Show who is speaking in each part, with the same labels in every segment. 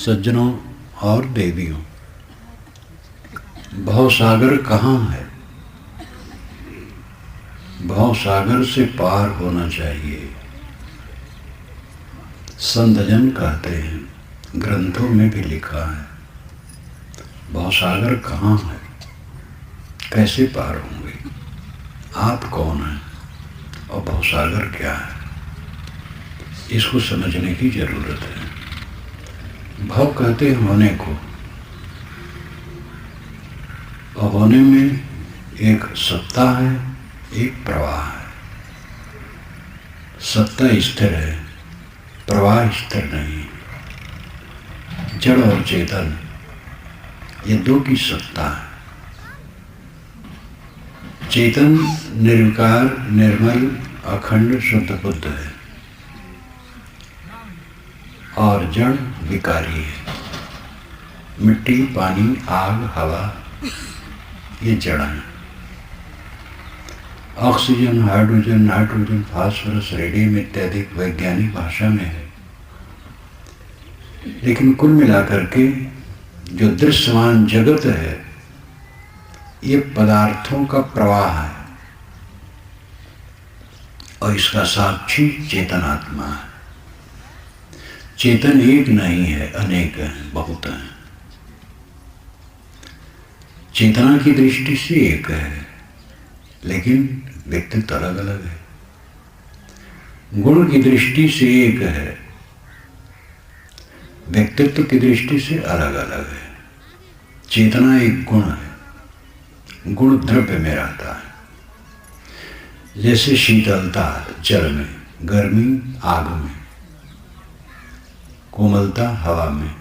Speaker 1: सज्जनों और देवियों, भवसागर कहाँ है? भवसागर से पार होना चाहिए। संतजन कहते हैं, ग्रंथों में भी लिखा है, भवसागर कहाँ है, कैसे पार होंगे? आप कौन हैं और भवसागर क्या है, इसको समझने की जरूरत है। भव कहते हैं होने को, और होने में एक सत्ता है, एक प्रवाह है। सत्ता स्थिर है, प्रवाह स्थिर नहीं। जड़ और चेतन, ये दो की सत्ता है। चेतन निर्विकार, निर्मल, अखंड, शुद्ध बुद्ध है और जड़ विकारी है। मिट्टी, पानी, आग, हवा, ये जड़ है। Oxygen, hydrogen, nitrogen, phosphorus, radium इत्यादि वैज्ञानिक भाषा में है। लेकिन कुल मिलाकर के जो दृश्यमान जगत है, ये पदार्थों का प्रवाह है और इसका साक्षी चेतनात्मा है। चेतन एक नहीं है, अनेक हैं, बहुत हैं। चेतना की दृष्टि से एक है, लेकिन व्यक्तित्व अलग अलग है। गुण की दृष्टि से एक है, व्यक्तित्व की दृष्टि से अलग अलग है। चेतना एक गुण है, गुण द्रव्य में रहता है। जैसे शीतलता जल में, गर्मी आग में, कोमलता हवा में,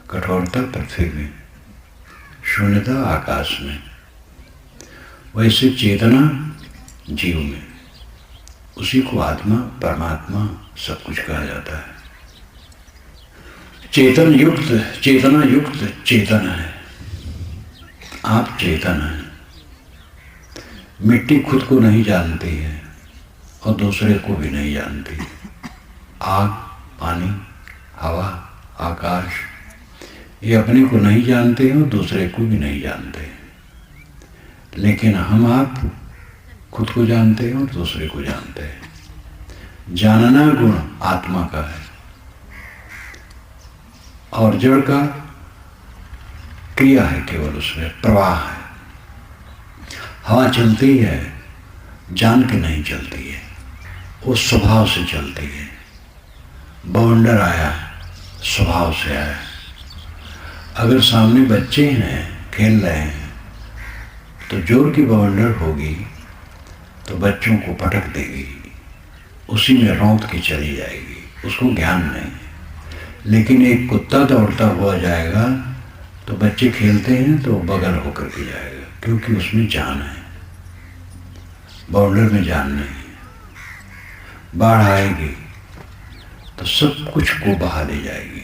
Speaker 1: कठोरता पृथ्वी में, शून्यता आकाश में, वैसे चेतना जीव में। उसी को आत्मा, परमात्मा सब कुछ कहा जाता है। चेतन युक्त, चेतना युक्त चेतन है। आप चेतन हैं। मिट्टी खुद को नहीं जानती है और दूसरे को भी नहीं जानती। आग, पानी, हवा, आकाश, ये अपने को नहीं जानते हैं और दूसरे को भी नहीं जानते। लेकिन हम आप खुद को जानते हैं और दूसरे को जानते हैं। जानना गुण आत्मा का है और जड़ का क्रिया है, केवल उसमें प्रवाह है। हवा चलती है, जान के नहीं चलती है, वो स्वभाव से चलती है। बवंडर आया, स्वभाव से आया। अगर सामने बच्चे हैं, खेल रहे हैं, तो जोर की बवंडर होगी तो बच्चों को पटक देगी, उसी में रौंद के चली जाएगी, उसको ज्ञान नहीं। लेकिन एक कुत्ता दौड़ता हुआ जाएगा तो बच्चे खेलते हैं तो बगल होकर के जाएगा, क्योंकि उसमें जान है। बाउंडर में जान नहीं है। बाढ़ आएगी तो सब कुछ को बहा ले जाएगी,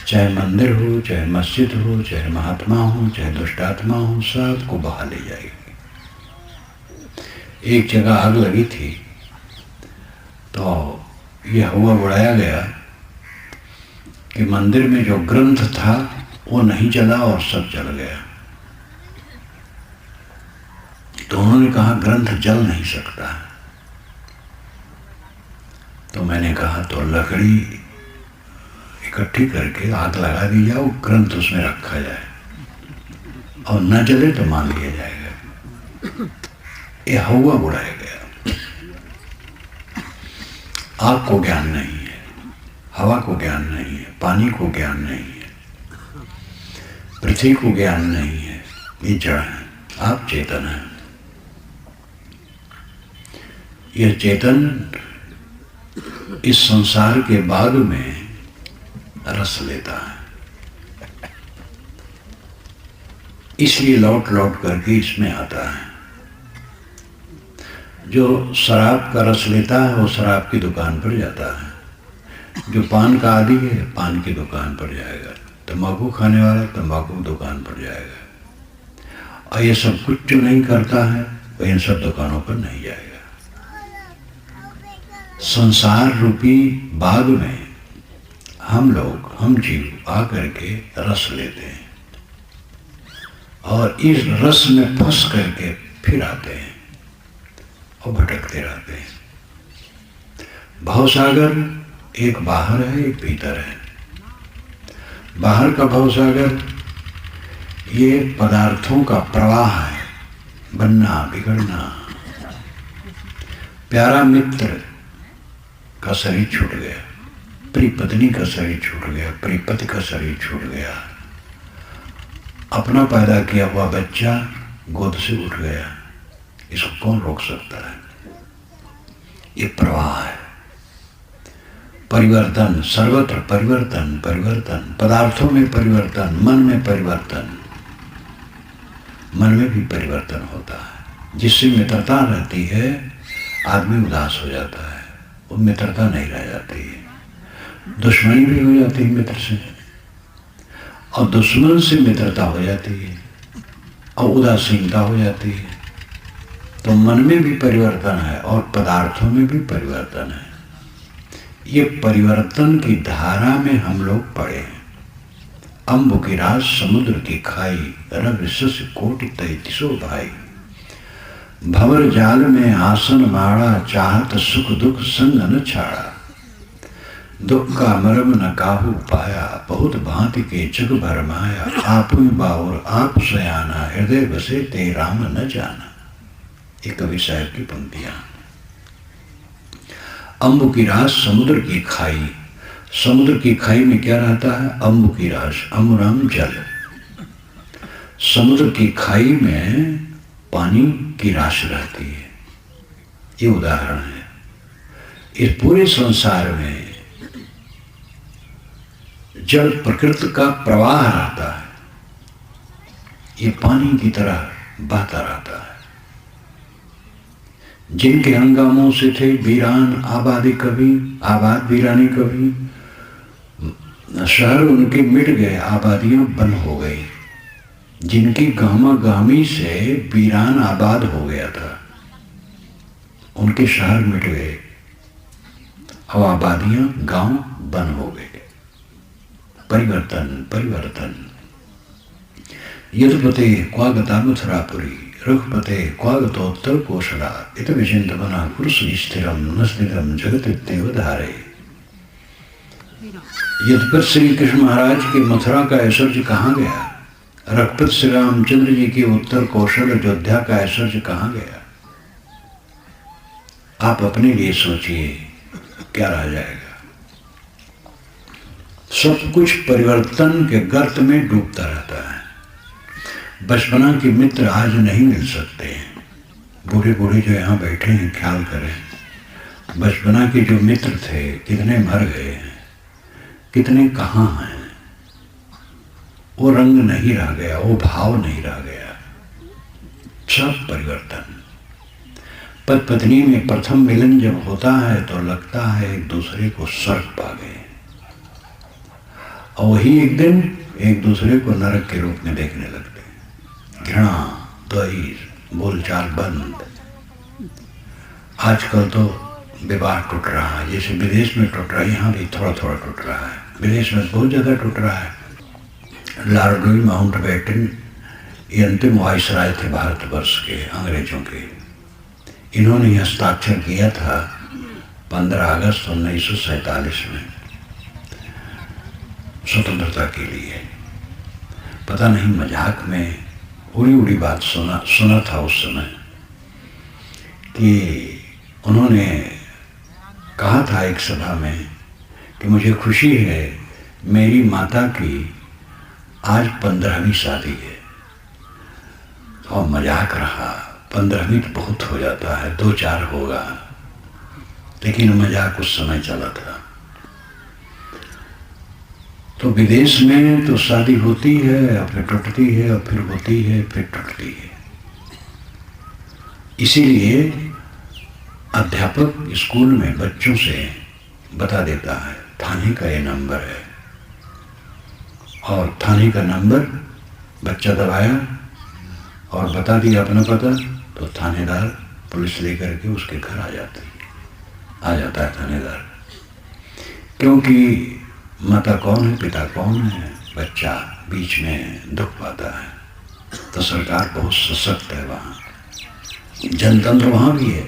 Speaker 1: चाहे मंदिर हो, चाहे मस्जिद हो, चाहे महात्मा हो, चाहे दुष्टात्मा हो, सब को बहा ले जाएगी। एक जगह आग लगी थी तो यह हुआ उड़ाया गया कि मंदिर में जो ग्रंथ था वो नहीं जला और सब जल गया। तो उन्होंने कहा ग्रंथ जल नहीं सकता। तो मैंने कहा तो लकड़ी इकट्ठी करके आग लगा दी जाए, ग्रंथ उसमें रखा जाए और न जले तो मान लिया जाएगा। ये हवा उड़ाया गया। आग को ज्ञान नहीं है, हवा को ज्ञान नहीं है, पानी को ज्ञान नहीं है, पृथ्वी को ज्ञान नहीं है। ये जड़ है, आप चेतन हैं। यह चेतन इस संसार के बाग में रस लेता है, इसलिए लौट लौट करके इसमें आता है। जो शराब का रस लेता है वो शराब की दुकान पर जाता है। जो पान का आदी है पान की दुकान पर जाएगा, तंबाकू खाने वाला तंबाकू की दुकान पर जाएगा। और ये सब कुछ जो नहीं करता है वह इन सब दुकानों पर नहीं जाएगा। संसार रूपी बाग में हम जीव आकर के रस लेते हैं और इस रस में फंस करके फिर आते हैं और भटकते रहते हैं। भवसागर एक बाहर है, एक भीतर है। बाहर का भवसागर ये पदार्थों का प्रवाह है, बनना बिगड़ना। प्यारा मित्र का शरीर छूट गया, प्रिय पत्नी का शरीर छूट गया, प्रिय पति का शरीर छूट गया, अपना पैदा किया हुआ बच्चा गोद से उठ गया, इसको कौन रोक सकता है? ये प्रवाह है। परिवर्तन, सर्वत्र परिवर्तन, परिवर्तन, पदार्थों में परिवर्तन, मन में परिवर्तन, मन में भी परिवर्तन होता है। जिससे मित्रता रहती है आदमी उदास हो जाता है, वो मित्रता नहीं रह जाती है। दुश्मनी भी हो जाती है मित्र से, और दुश्मन से मित्रता हो जाती है और उदासीनता हो जाती है। तो मन में भी परिवर्तन है और पदार्थों में भी परिवर्तन है। ये परिवर्तन की धारा में हम लोग पड़े हैं। अम्बु की रात समुद्र की खाई, रग शश कोटि तैतीसो भाई। भंवर जाल में आसन माड़ा, चाहत सुख दुख संग न छाड़ा। दुख का मर्म न काहू पाया, बहुत भांति के जग भर माया। आप बाउर आप सयाना, हृदय बसे ते राम न जाना। ये कवि साहब की पंक्तियां। अम्बु की रास समुद्र की खाई। समुद्र की खाई में क्या रहता है? अम्बु की रास, अम्बुराम जल। समुद्र की खाई में पानी की राशि रहती है। ये उदाहरण है। इस पूरे संसार में जल प्रकृति का प्रवाह रहता है, ये पानी की तरह बहता रहता है। जिनके हंगामों से थे वीरान आबादी कभी, आबाद वीरानी कभी, शहर उनके मिट गए, आबादियां बंद हो गई। जिनकी गामा गामी से वीरान आबाद हो गया था, उनके शहर मिट गए और आबादियां गांव बंद हो गए। परिवर्तन, परिवर्तन। यदुपते क्वागता मथुरापुरी, रघुपते क्वागतोत्तर कोशला। इत विचिंत बना पुरुष स्थिरम न स्थिरम जगत इत्येव धारे। यदुपति श्री कृष्ण महाराज के मथुरा का ऐश्वर्य कहाँ गया? रघुपति श्री रामचंद्र जी के उत्तर कौशल अयोध्या का ऐश्वर्य कहाँ गया? आप अपने लिए सोचिए, क्या रह जाएगा? सब कुछ परिवर्तन के गर्त में डूबता रहता है। बचपना के मित्र आज नहीं मिल सकते हैं। बूढ़े बूढ़े जो यहाँ बैठे हैं, ख्याल करें, बचपना के जो मित्र थे कितने मर गए हैं, कितने कहाँ हैं। वो रंग नहीं रह गया, वो भाव नहीं रह गया, सब परिवर्तन। पति पत्नी में प्रथम मिलन जब होता है तो लगता है एक दूसरे को स्वर्ग पा गए, और वही एक दिन एक दूसरे को नरक के रूप में देखने लगते। घृणा, द्वेष, बोलचाल बंद। आजकल तो विवाह टूट रहा है, जैसे विदेश में टूट रहा है, यहाँ भी थोड़ा थोड़ा टूट रहा है। विदेश में बहुत ज़्यादा टूट रहा है। लॉर्ड लुई माउंटबेटन ये अंतिम वायसराय थे भारतवर्ष के, अंग्रेजों के। इन्होंने हस्ताक्षर किया था 15 अगस्त 1947 में स्वतंत्रता के लिए। पता नहीं मजाक में उड़ी उड़ी बात सुना था उस समय कि उन्होंने कहा था एक सभा में कि मुझे खुशी है मेरी माता की आज 15वीं शादी है। और मजाक रहा, 15वीं तो बहुत हो जाता है, 2-4 होगा, लेकिन मजाक उस समय चला था। तो विदेश में तो शादी होती है और फिर टूटती है, और फिर होती है फिर टूटती है। इसीलिए अध्यापक स्कूल में बच्चों से बता देता है थाने का ये नंबर है, और थाने का नंबर बच्चा दबाया और बता दिया अपना पता, तो थानेदार पुलिस लेकर के उसके घर आ जाता है थानेदार। क्योंकि माता कौन है, पिता कौन है, बच्चा बीच में दुख पाता है। तो सरकार बहुत सशक्त है, वहाँ जनतंत्र वहाँ भी है,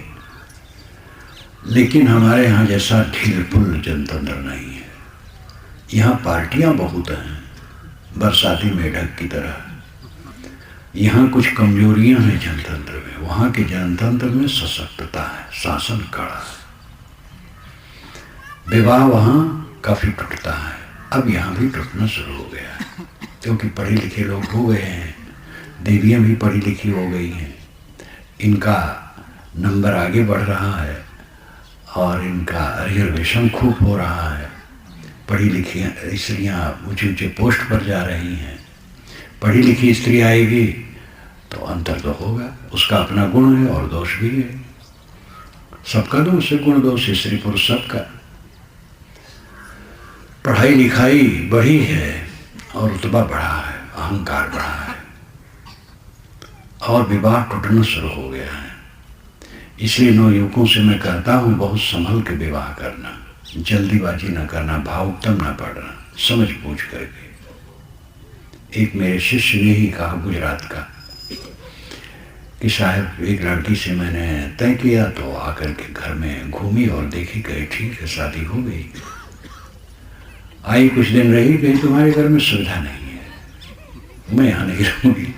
Speaker 1: लेकिन हमारे यहाँ जैसा ढीलपुल जनतंत्र नहीं है। यहाँ पार्टियाँ बहुत हैं, बरसाती मेढक की तरह। यहाँ कुछ कमजोरियाँ हैं जनतंत्र में, वहाँ के जनतंत्र में सशक्तता है, शासन कड़ा है। विवाह वहाँ काफी टूटता है, अब यहाँ भी टूटना शुरू हो गया है, क्योंकि पढ़े लिखे लोग हो गए हैं, देवियाँ भी पढ़ी लिखी हो गई हैं, इनका नंबर आगे बढ़ रहा है और इनका रिजर्वेशन खूब हो रहा है। पढ़ी लिखी स्त्रियाँ ऊंचे ऊंचे पोस्ट पर जा रही हैं। पढ़ी लिखी स्त्री आएगी तो अंतर तो होगा, उसका अपना गुण है और दोष भी है। सबका दोष है, गुण दोष, स्त्री पुरुष सबका। पढ़ाई लिखाई बढ़ी है और रुतबा बढ़ा है, अहंकार बढ़ा है और विवाह टूटना शुरू हो गया है। इसलिए नवयुवकों से मैं कहता हूँ, बहुत संभल के विवाह करना, जल्दीबाजी न करना, भावुकतम न पड़ना, समझ बूझ करके। एक मेरे शिष्य ने ही कहा, गुजरात का, कि साहब एक लड़की से मैंने तय किया तो आकर के घर में घूमी और देखी, कही ठीक है, शादी हो गई। आई कुछ दिन रही, कहीं तुम्हारे घर में सुविधा नहीं है, मैं यहाँ नहीं रहूँगी।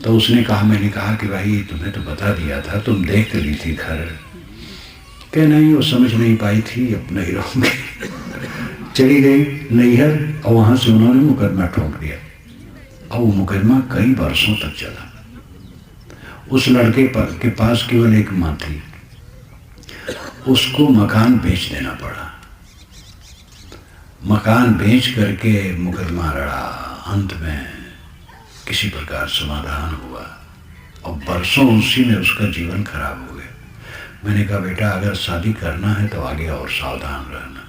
Speaker 1: तो उसने कहा, मैंने कहा कि भाई तुम्हें तो बता दिया था, तुम देख ली थी घर। क्या नहीं, वो समझ नहीं पाई थी, अब नहीं रहूँगी। चली गई नैहर और वहाँ से उन्होंने मुकदमा ठोक दिया और वो मुकदमा कई वर्षों तक चला। उस लड़के के पास केवल एक माँ थी, उसको मकान बेच देना पड़ा। मकान बेच करके मुकदमा लड़ा, अंत में किसी प्रकार समाधान हुआ और बरसों उसी में उसका जीवन खराब हो गया। मैंने कहा, बेटा अगर शादी करना है तो आगे और सावधान रहना,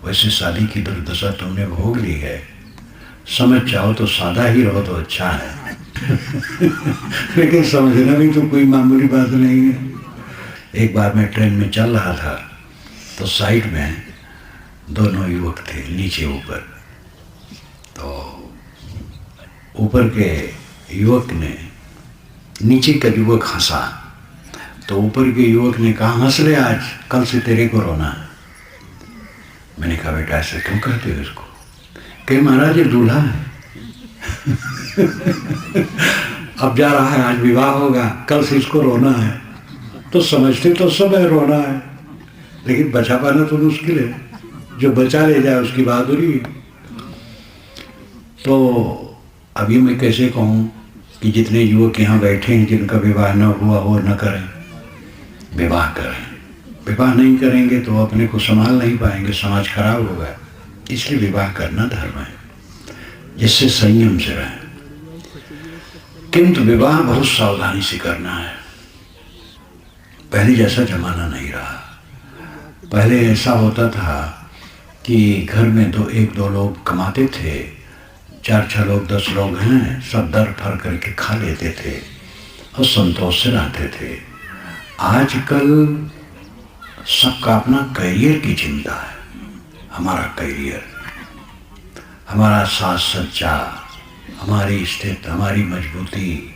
Speaker 1: वैसे शादी की दुर्दशा तुमने भोग ली है, समझ चाहो तो सादा ही रहो तो अच्छा है। लेकिन समझना भी तो कोई मामूली बात नहीं है। एक बार मैं ट्रेन में चल रहा था तो साइड में दोनों युवक थे, नीचे ऊपर। तो ऊपर के युवक ने, नीचे का युवक हंसा तो ऊपर के युवक ने कहा, हंस ले आज, कल से तेरे को रोना है। मैंने कहा, बेटा ऐसे क्यों कहते हो इसको? कहे, महाराज ये दूल्हा है। अब जा रहा है, आज विवाह होगा, कल से इसको रोना है। तो समझते तो सब है रोना है, लेकिन बचा पाना तो मुश्किल है, जो बचा ले जाए उसकी बहादुरी। तो अभी मैं कैसे कहूँ कि जितने युवक यहाँ बैठे हैं जिनका विवाह न हुआ हो, न करें, विवाह करें। विवाह नहीं करेंगे तो अपने को संभाल नहीं पाएंगे, समाज खराब होगा। इसलिए विवाह करना धर्म है, जिससे संयम से रहें। किंतु विवाह बहुत सावधानी से करना है। पहले जैसा जमाना नहीं रहा। पहले ऐसा होता था कि घर में एक दो लोग कमाते थे, 4-6 लोग 10 लोग हैं, सब दर फर करके खा लेते थे और संतोष से रहते थे। आजकल सबका अपना करियर की चिंता है, हमारा करियर, हमारा साज सज्जा, हमारी स्थिति, हमारी मजबूती,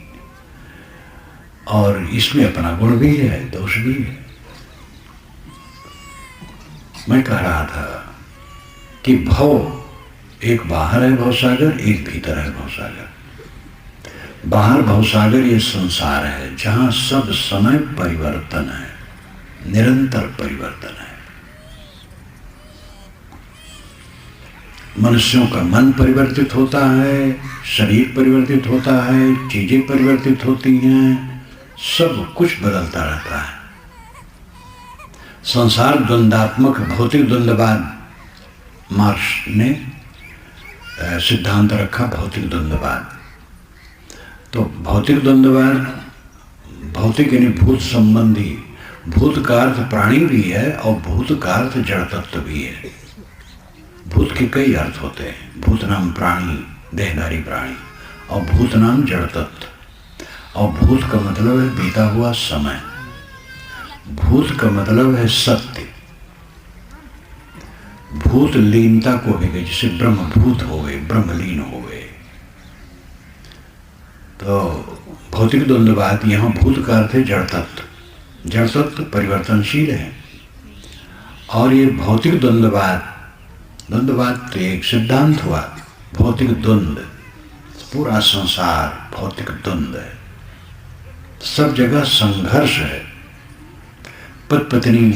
Speaker 1: और इसमें अपना गुण भी है, दोष भी है। मैं कह रहा था कि भव एक बाहर है भवसागर, एक भीतर है भवसागर। बाहर भवसागर ये संसार है जहाँ सब समय परिवर्तन है, निरंतर परिवर्तन है। मनुष्यों का मन परिवर्तित होता है, शरीर परिवर्तित होता है, चीजें परिवर्तित होती हैं, सब कुछ बदलता रहता है। संसार द्वंदात्मक, भौतिक द्वंद्ववाद मार्क्स ने सिद्धांत रखा, भौतिक द्वंद्ववाद। तो भौतिक द्वंद्ववाद, भौतिक यानी भूत संबंधी, भूत का अर्थ प्राणी भी है और भूत का अर्थ जड़ तत्व भी है। भूत के कई अर्थ होते हैं, भूत नाम प्राणी, देहधारी प्राणी, और भूत नाम जड़ तत्व। और भूत का मतलब है बीता हुआ समय, भूत का मतलब है सत्य, भूत लीनता को भी गए, जिसे ब्रह्मभूत हो गए, ब्रह्मलीन हो गए। तो भौतिक द्वंद्ववाद, यहाँ भूत का अर्थ है जड़ तत्व। जड़ तत्व परिवर्तनशील है, और ये भौतिक द्वंद्ववाद, द्वंद्ववाद तो एक सिद्धांत हुआ, भौतिक द्वंद्व, पूरा संसार भौतिक द्वंद्व है, सब जगह संघर्ष है। पति पत्नी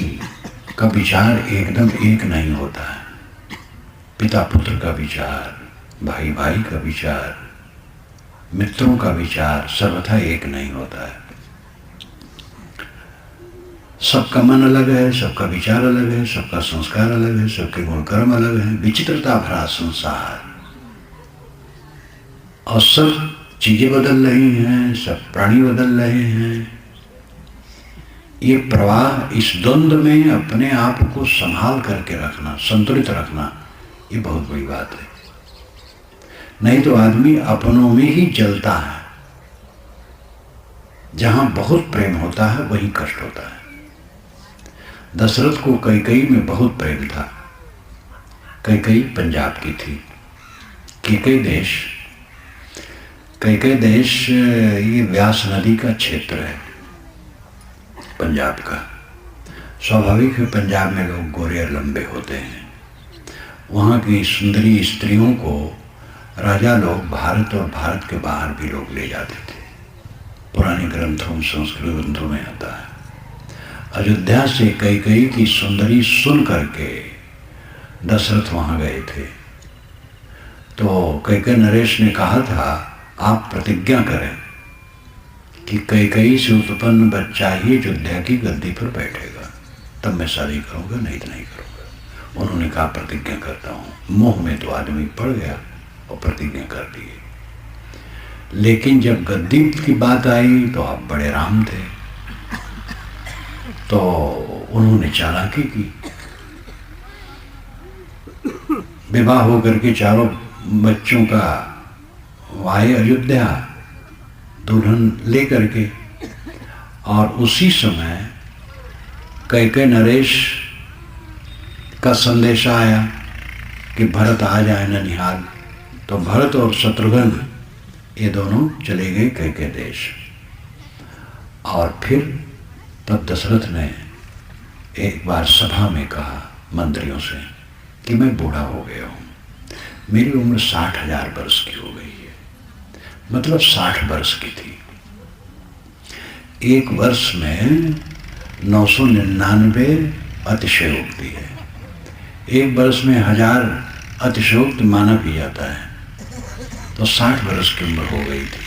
Speaker 1: का विचार एकदम एक नहीं होता है, पिता पुत्र का विचार, भाई भाई का विचार, मित्रों का विचार सर्वथा एक नहीं होता है। सबका मन अलग है, सबका विचार अलग है, सबका संस्कार अलग है, सबके गुण कर्म अलग है, विचित्रता भरा संसार। और सब चीजें बदल रही हैं, सब प्राणी बदल रहे हैं। ये प्रवाह, इस द्वंद्व में अपने आप को संभाल करके रखना, संतुलित रखना, ये बहुत बड़ी बात है। नहीं तो आदमी अपनों में ही जलता है। जहां बहुत प्रेम होता है वहीं कष्ट होता है। दशरथ को कैकेयी में बहुत प्रेम था। कैकेयी पंजाब की थी। कैकेयी देश ये व्यास नदी का क्षेत्र है पंजाब का। स्वाभाविक है, पंजाब में लोग गोरे और लंबे होते हैं। वहाँ की सुंदरी स्त्रियों को राजा लोग भारत और भारत के बाहर भी लोग ले जाते थे। पुराने ग्रंथों, संस्कृत ग्रंथों में आता है। अयोध्या से कैकेयी की सुंदरी सुन करके दशरथ वहाँ गए थे। तो कैकेयी नरेश ने कहा था, आप प्रतिज्ञा करें कि कैकेयी से उत्पन्न बच्चा ही अयोध्या की गद्दी पर बैठेगा, तब मैं शादी करूँगा, नहीं तो नहीं करूँगा। उन्होंने कहा, प्रतिज्ञा करता हूँ। मोह में तो आदमी पड़ गया और प्रतिज्ञा कर दी। लेकिन जब गद्दी की बात आई तो आप बड़े राम थे, तो उन्होंने चालाकी की। विवाह होकर के चारों बच्चों का आए अयोध्या दुल्हन लेकर के, और उसी समय कैकेयी नरेश का संदेश आया कि भरत आ जाए ननिहाल। तो भरत और शत्रुघ्न ये दोनों चले गए कैकेयी देश। और फिर तब दशरथ ने एक बार सभा में कहा मंत्रियों से कि मैं बूढ़ा हो गया हूँ, मेरी उम्र 60,000 वर्ष की हो गई है। मतलब 60 वर्ष की थी। एक वर्ष में 999 अतिशयोक्ति है। एक वर्ष में 1000 अतिशयोक्ति माना भी जाता है। तो 60 वर्ष की उम्र हो गई थी।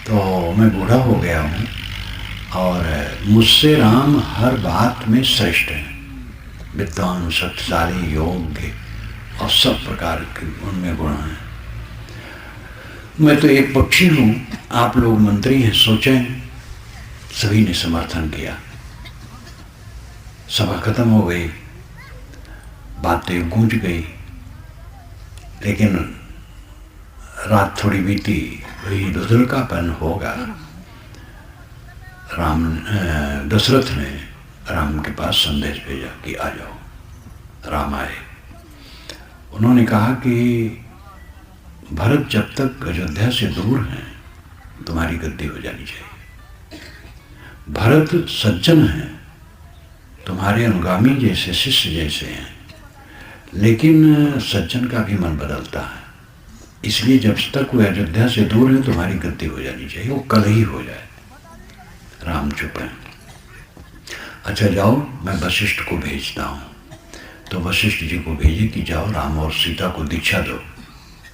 Speaker 1: तो मैं बूढ़ा हो गया हूँ, और मुझसे राम हर बात में श्रेष्ठ हैं। विद्वान, शक्तिशाली, योग्य और सब प्रकार के उनमें गुण हैं। मैं तो एक पक्षी हूँ, आप लोग मंत्री हैं, सोचें। सभी ने समर्थन किया। सभा खत्म हो गई, बातें गूंज गई। लेकिन रात थोड़ी बीती, वही दुधुलकापन होगा। दशरथ ने राम के पास संदेश भेजा कि आ जाओ। राम आए। उन्होंने कहा कि भरत जब तक अयोध्या से दूर हैं, तुम्हारी गद्दी हो जानी चाहिए। भरत सज्जन हैं, तुम्हारे अनुगामी जैसे, शिष्य जैसे हैं, लेकिन सज्जन का भी मन बदलता है। इसलिए जब तक वो अयोध्या से दूर है, तुम्हारी गद्दी हो जानी चाहिए, वो कल ही हो जाए। राम चुप हैं। अच्छा जाओ, मैं वशिष्ठ को भेजता हूँ। तो वशिष्ठ जी को भेजे कि जाओ राम और सीता को दीक्षा दो।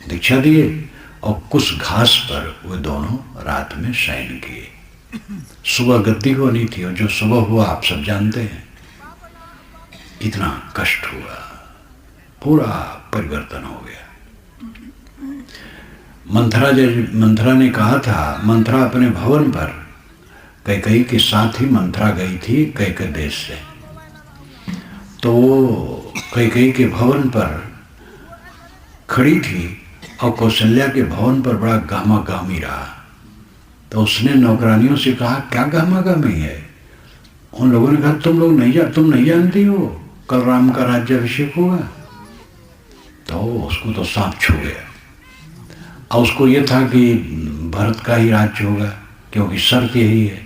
Speaker 1: दीक्षा दिए और कुछ घास पर वो दोनों रात में शयन किए। सुबह गद्दी होनी थी, और जो सुबह हुआ आप सब जानते हैं। इतना कष्ट हुआ, पूरा परिवर्तन हो गया। मंथरा ने कहा था, मंथरा अपने भवन पर कैकेयी के साथ ही मंथरा गई थी कैकेयी देश से। तो कैकेयी के भवन पर खड़ी थी और कौशल्या के भवन पर बड़ा गामा-गामी रहा। तो उसने नौकरानियों से कहा, क्या गामा-गामी है? उन लोगों ने कहा, तुम नहीं जानती हो, कल राम का राज्याभिषेक होगा, तो उसको तो सांप छू गया। और उसको ये था कि भरत का ही राज्य होगा, क्योंकि शर्त यही है,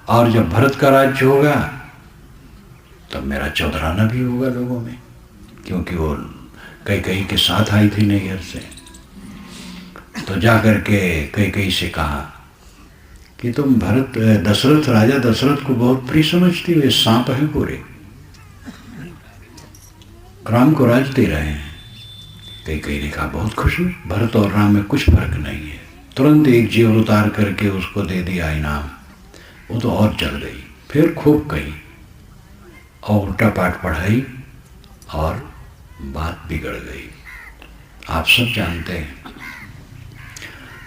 Speaker 1: और जब भरत का राज्य होगा तब मेरा चौधराना भी होगा लोगों में, क्योंकि वो कैकेयी के साथ आई थी नैहर से। तो जा करके कैकेयी से कहा कि तुम भरत दशरथ राजा दशरथ को बहुत प्रिय समझती हो, ये सांप है पूरे, राम को राज दे रहे हैं। कैकेयी ने कहा बहुत खुश हूँ, भरत और राम में कुछ फर्क नहीं है। तुरंत एक जेवर उतार करके उसको दे दिया इनाम। वो तो और जल गई, फिर खूब कही और उल्टा पाठ पढ़ाई और बात बिगड़ गई। आप सब जानते हैं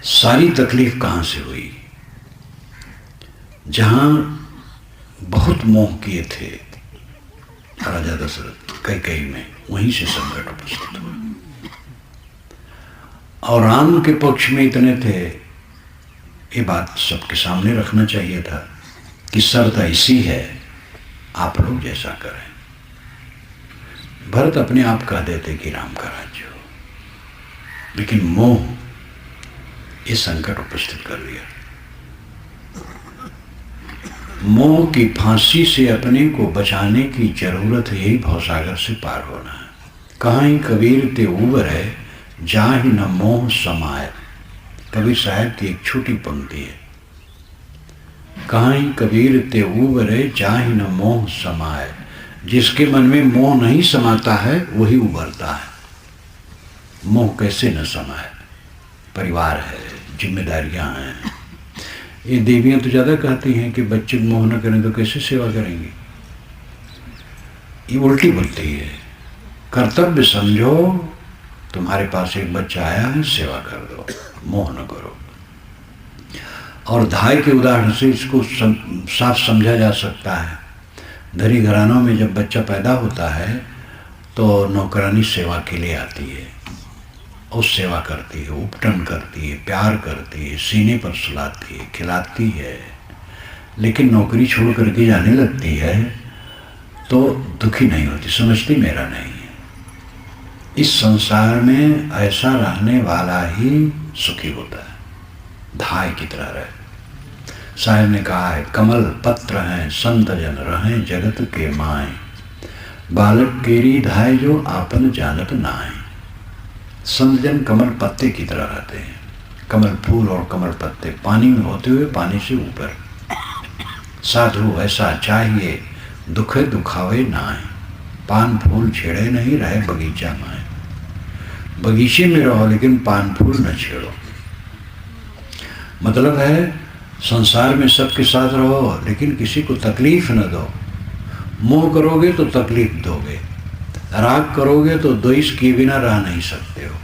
Speaker 1: सारी तकलीफ कहाँ से हुई। जहाँ बहुत मोह किए थे राजा दशरथ कैकेयी में, वहीं से संकट उपस्थित हुआ। और राम के पक्ष में इतने थे, ये बात सबके सामने रखना चाहिए था कि शर्त ऐसी है, आप लोग जैसा करें। भरत अपने आप कह देते कि राम का राज्य हो, लेकिन मोह ये संकट उपस्थित कर दिया। मोह की फांसी से अपने को बचाने की जरूरत है, यही भवसागर से पार होना है। कहाँ कबीर ते उबर है, जाहि न मोह समाए। कबीर साहब की एक छोटी पंक्ति है, कहाँ कबीर ते उबर है, जाहि न मोह समाए। जिसके मन में मोह नहीं समाता है वही उबरता है। मोह कैसे न समाए, परिवार है, जिम्मेदारियां हैं। ये देवियां तो ज़्यादा कहती हैं कि बच्चे मोह न करें तो कैसे सेवा करेंगे। ये उल्टी बोलती है। कर्तव्य समझो, तुम्हारे पास एक बच्चा आया है, सेवा कर दो, मोह न करो। और धाय के उदाहरण से इसको साफ समझा जा सकता है। धनी घरानों में जब बच्चा पैदा होता है तो नौकरानी सेवा के लिए आती है, और सेवा करती है, उपटन करती है, प्यार करती है, सीने पर सुलाती है, खिलाती है। लेकिन नौकरी छोड़ करके जाने लगती है तो दुखी नहीं होती, समझती मेरा नहीं है। इस संसार में ऐसा रहने वाला ही सुखी होता है, धाय की तरह रहे। साहब ने कहा है, कमल पत्र हैं संत जन रहें जगत के माए, बालक केरी धाय जो आपन जानत नाए। संत जन कमल पत्ते की तरह रहते हैं। कमल फूल और कमल पत्ते पानी में होते हुए पानी से ऊपर। साधु ऐसा चाहिए, दुखे दुखावे नाए। पान फूल छेड़े नहीं, रहे बगीचा माए। बगीचे में रहो लेकिन पान फूल न छेड़ो। मतलब है संसार में सबके साथ रहो लेकिन किसी को तकलीफ न दो। मोह करोगे तो तकलीफ दोगे, राग करोगे तो द्वेष किए बिना रह नहीं सकते हो।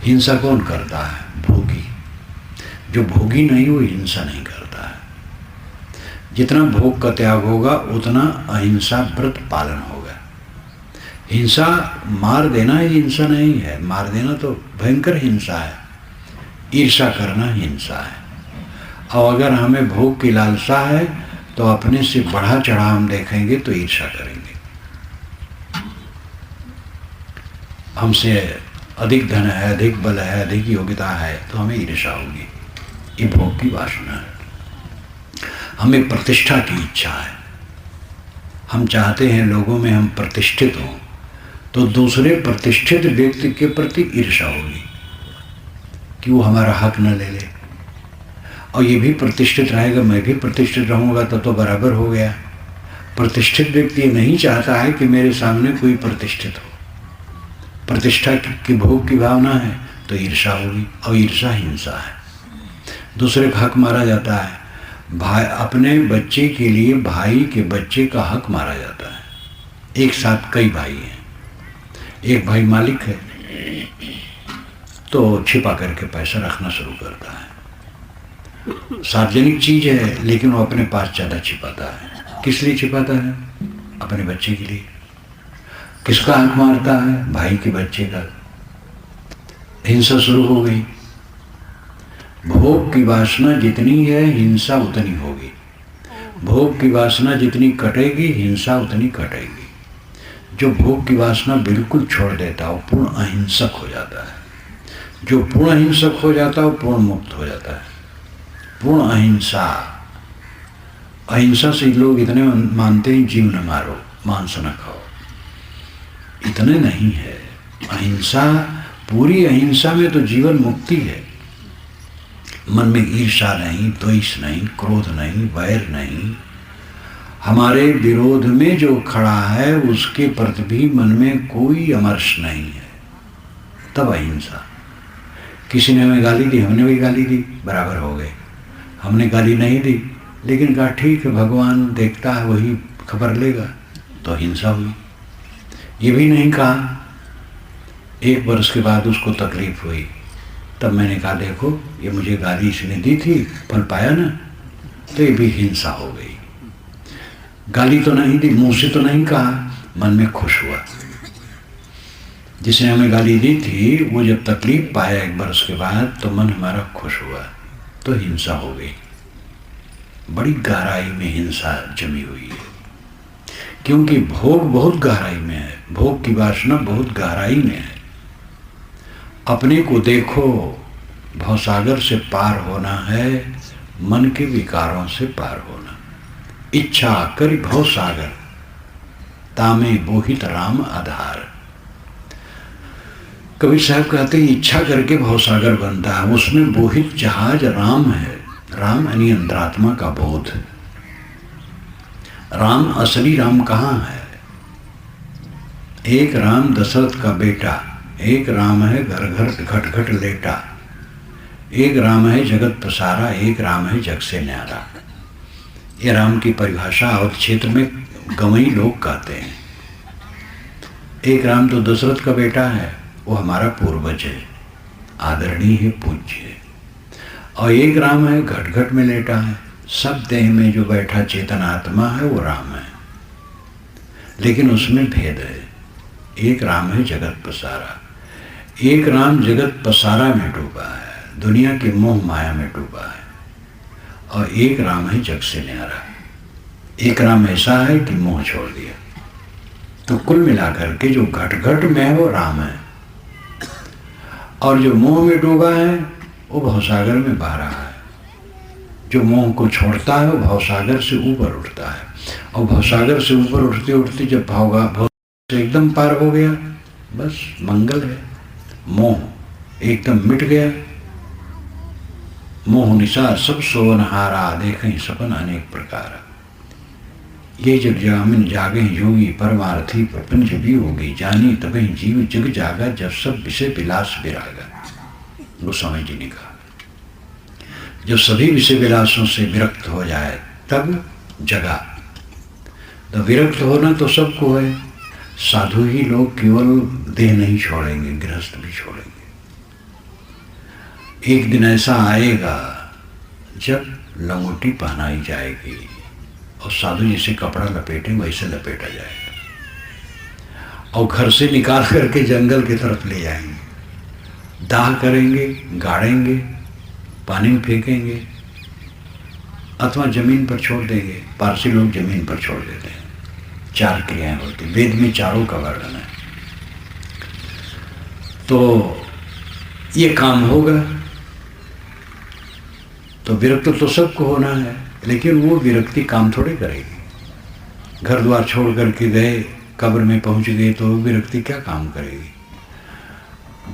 Speaker 1: हिंसा कौन करता है? भोगी। जो भोगी नहीं वो हिंसा नहीं करता है। जितना भोग का त्याग होगा उतना अहिंसा व्रत पालन होगा। हिंसा मार देना ही हिंसा नहीं है, मार देना तो भयंकर हिंसा है। ईर्ष्या करना हिंसा है। और अगर हमें भोग की लालसा है तो अपने से बढ़ा चढ़ा हम देखेंगे तो ईर्ष्या करेंगे। हमसे अधिक धन है, अधिक बल है, अधिक योग्यता है तो हमें ईर्ष्या होगी। ये भोग की वासना है। हमें प्रतिष्ठा की इच्छा है। हम चाहते हैं लोगों में हम प्रतिष्ठित हों, तो दूसरे प्रतिष्ठित व्यक्ति के प्रति ईर्ष्या होगी कि वो हमारा हक न ले ले। और ये भी प्रतिष्ठित रहेगा, मैं भी प्रतिष्ठित रहूँगा, तब तो बराबर हो गया। प्रतिष्ठित व्यक्ति ये नहीं चाहता है कि मेरे सामने कोई प्रतिष्ठित हो। प्रतिष्ठा की भोग की भावना है तो ईर्ष्या होगी, और ईर्ष्या हिंसा है। दूसरे का हक मारा जाता है। भाई अपने बच्चे के लिए भाई के बच्चे का हक मारा जाता है। एक साथ कई भाई हैं, एक भाई मालिक है तो छिपा करके पैसा रखना शुरू करता है। सार्वजनिक चीज है लेकिन वो अपने पास ज़्यादा छिपाता है। किस लिए छिपाता है? अपने बच्चे के लिए। किसका हक मारता है? भाई के बच्चे का। हिंसा शुरू हो गई। भोग की वासना जितनी है हिंसा उतनी होगी। भोग की वासना जितनी कटेगी हिंसा उतनी कटेगी। जो भोग की वासना बिल्कुल छोड़ देता है वो पूर्ण अहिंसक हो जाता है। जो पूर्ण अहिंसक हो जाता है वो पूर्ण मुक्त हो जाता है। पूर्ण अहिंसा, अहिंसा से लोग इतने मानते हैं जीव न मारो, मांस न खाओ, इतने नहीं है। अहिंसा, पूरी अहिंसा में तो जीवन मुक्ति है। मन में ईर्ष्या नहीं, द्वेष नहीं, क्रोध नहीं, वैर नहीं। हमारे विरोध में जो खड़ा है उसके प्रति भी मन में कोई अमर्ष नहीं है, तब अहिंसा। किसी ने हमें गाली दी, हमने भी गाली दी, बराबर हो गए। हमने गाली नहीं दी लेकिन कहा ठीक है, भगवान देखता है, वही खबर लेगा, तो हिंसा हुई। ये भी नहीं कहा। एक वर्ष के बाद उसको तकलीफ हुई, तब मैंने कहा देखो ये मुझे गाली इसने दी थी, फल पाया ना, तो ये भी हिंसा हो गई। गाली तो नहीं दी, मुंह से तो नहीं कहा, मन में खुश हुआ। जिसने हमें गाली दी थी वो जब तकलीफ पाया एक वर्ष के बाद, तो मन हमारा खुश हुआ, तो हिंसा हो गई। बड़ी गहराई में हिंसा जमी हुई है, क्योंकि भोग बहुत गहराई में है, भोग की वासना बहुत गहराई में है। अपने को देखो, भवसागर से पार होना है, मन के विकारों से पार होना। इच्छा करि भवसागर, तामे बोहित राम आधार। कबीर साहब कहते हैं इच्छा करके भवसागर बनता है, उसमें बोहित जहाज राम है। राम यानी अंतरात्मा का बोध। राम, असली राम कहाँ है? एक राम दशरथ का बेटा, एक राम है घर घर घट घट लेटा, एक राम है जगत पसारा, एक राम है जग से न्यारा। ये राम की परिभाषा और क्षेत्र में गवई लोग कहते हैं। एक राम तो दशरथ का बेटा है, वो हमारा पूर्वज है, आदरणीय है, पूज्य है। और एक राम है घट घट में लेटा है, सब देह में जो बैठा चेतन आत्मा है वो राम है, लेकिन उसमें भेद है। एक राम है जगत पसारा, एक राम जगत पसारा में डूबा है, दुनिया के मोह माया में डूबा है। और एक राम है जग से न्यारा। एक राम ऐसा है कि मोह छोड़ दिया। तो कुल मिलाकर के जो घट घट में है वो राम है, और जो मोह में डूबा है वो भवसागर में बह रहा है। जो मोह को छोड़ता है वो भवसागर से ऊपर उठता है, और भवसागर से ऊपर उठते उठते जब भाव से एकदम पार हो गया, बस मंगल है। मोह एकदम मिट गया। मोह निशा सब सोवनहारा, देखें सपन अनेक प्रकार। ये जग जामिन जागे योगी, परमार्थी प्रपंच भी होगी, जानी तभी जीव जग जागा, जब सब विषय विलास विरागा। गोस्वामी जी ने कहा जब सभी विषय विलासों से विरक्त हो जाए तब जगा। तो विरक्त होना तो सबको है। साधु ही लोग केवल देह नहीं छोड़ेंगे, गृहस्थ भी छोड़ेंगे। एक दिन ऐसा आएगा जब लंगोटी पहनाई जाएगी और साधु जैसे कपड़ा लपेटे वैसे लपेटा जाएगा, और घर से निकाल करके जंगल की तरफ ले जाएंगे, दाह करेंगे, गाड़ेंगे, पानी में फेंकेंगे, अथवा जमीन पर छोड़ देंगे। पारसी लोग जमीन पर छोड़ देते हैं। 4 क्रियाएं होती, वेद में चारों का वर्णन है। तो ये काम होगा तो विरक्त तो सबको होना है, लेकिन वो विरक्ति काम थोड़े करेगी। घर द्वार छोड़ करके गए, कब्र में पहुंच गए, तो विरक्ति क्या काम करेगी?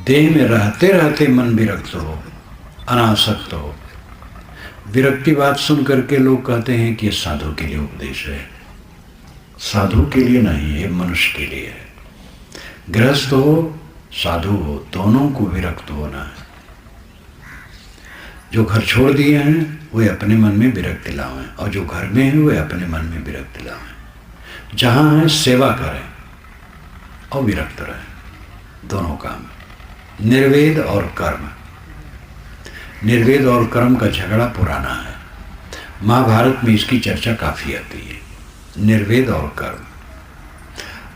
Speaker 1: देह में रहते रहते मन विरक्त हो, अनासक्त हो। विरक्ति बात सुन करके लोग कहते हैं कि ये साधु के लिए उपदेश है। साधु के लिए नहीं है, मनुष्य के लिए है। गृहस्थ हो, साधु हो, दोनों को विरक्त होना है। जो घर छोड़ दिए हैं वे अपने मन में विरक्ति लाएं, और जो घर में है वे अपने मन में विरक्ति लाएं। जहाँ है सेवा करें और विरक्त रहें, दोनों काम। निर्वेद और कर्म। निर्वेद और कर्म का झगड़ा पुराना है, महाभारत में इसकी चर्चा काफ़ी आती है। निर्वेद और कर्म,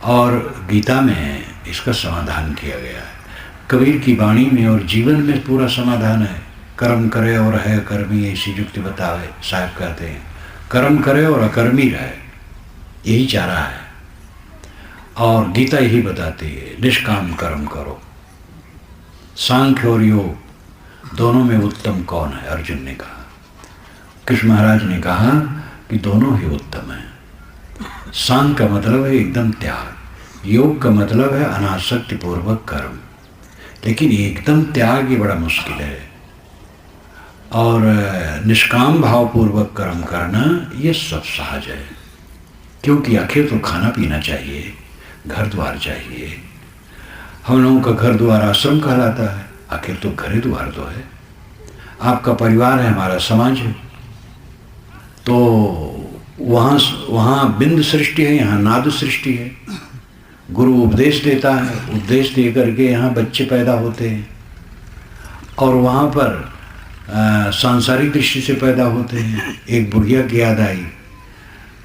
Speaker 1: और गीता में इसका समाधान किया गया है। कबीर की वाणी में और जीवन में पूरा समाधान है। कर्म करे और है कर्मी, ऐसी युक्ति बतावे। साहब कहते हैं कर्म करे और अकर्मी रहे, यही चारा है। और गीता यही बताती है, निष्काम कर्म करो। सांख्य और योग दोनों में उत्तम कौन है? अर्जुन ने कहा। कृष्ण महाराज ने कहा कि दोनों ही उत्तम हैं। सांख्य का मतलब है एकदम त्याग, योग का मतलब है अनासक्ति पूर्वक कर्म। लेकिन एकदम त्याग ये बड़ा मुश्किल है, और निष्काम भाव पूर्वक कर्म करना ये सब सहज है। क्योंकि आखिर तो खाना पीना चाहिए, घर द्वार चाहिए। हम लोगों का घर द्वार आश्रम कहलाता है, आखिर तो घर द्वार तो है। आपका परिवार है, हमारा समाज है। तो वहाँ बिंद सृष्टि है, यहाँ नाद सृष्टि है। गुरु उपदेश देता है, उपदेश दे करके यहाँ बच्चे पैदा होते हैं, और वहाँ पर सांसारिक दृष्टि से पैदा होते हैं। एक बुढ़िया की याद आई,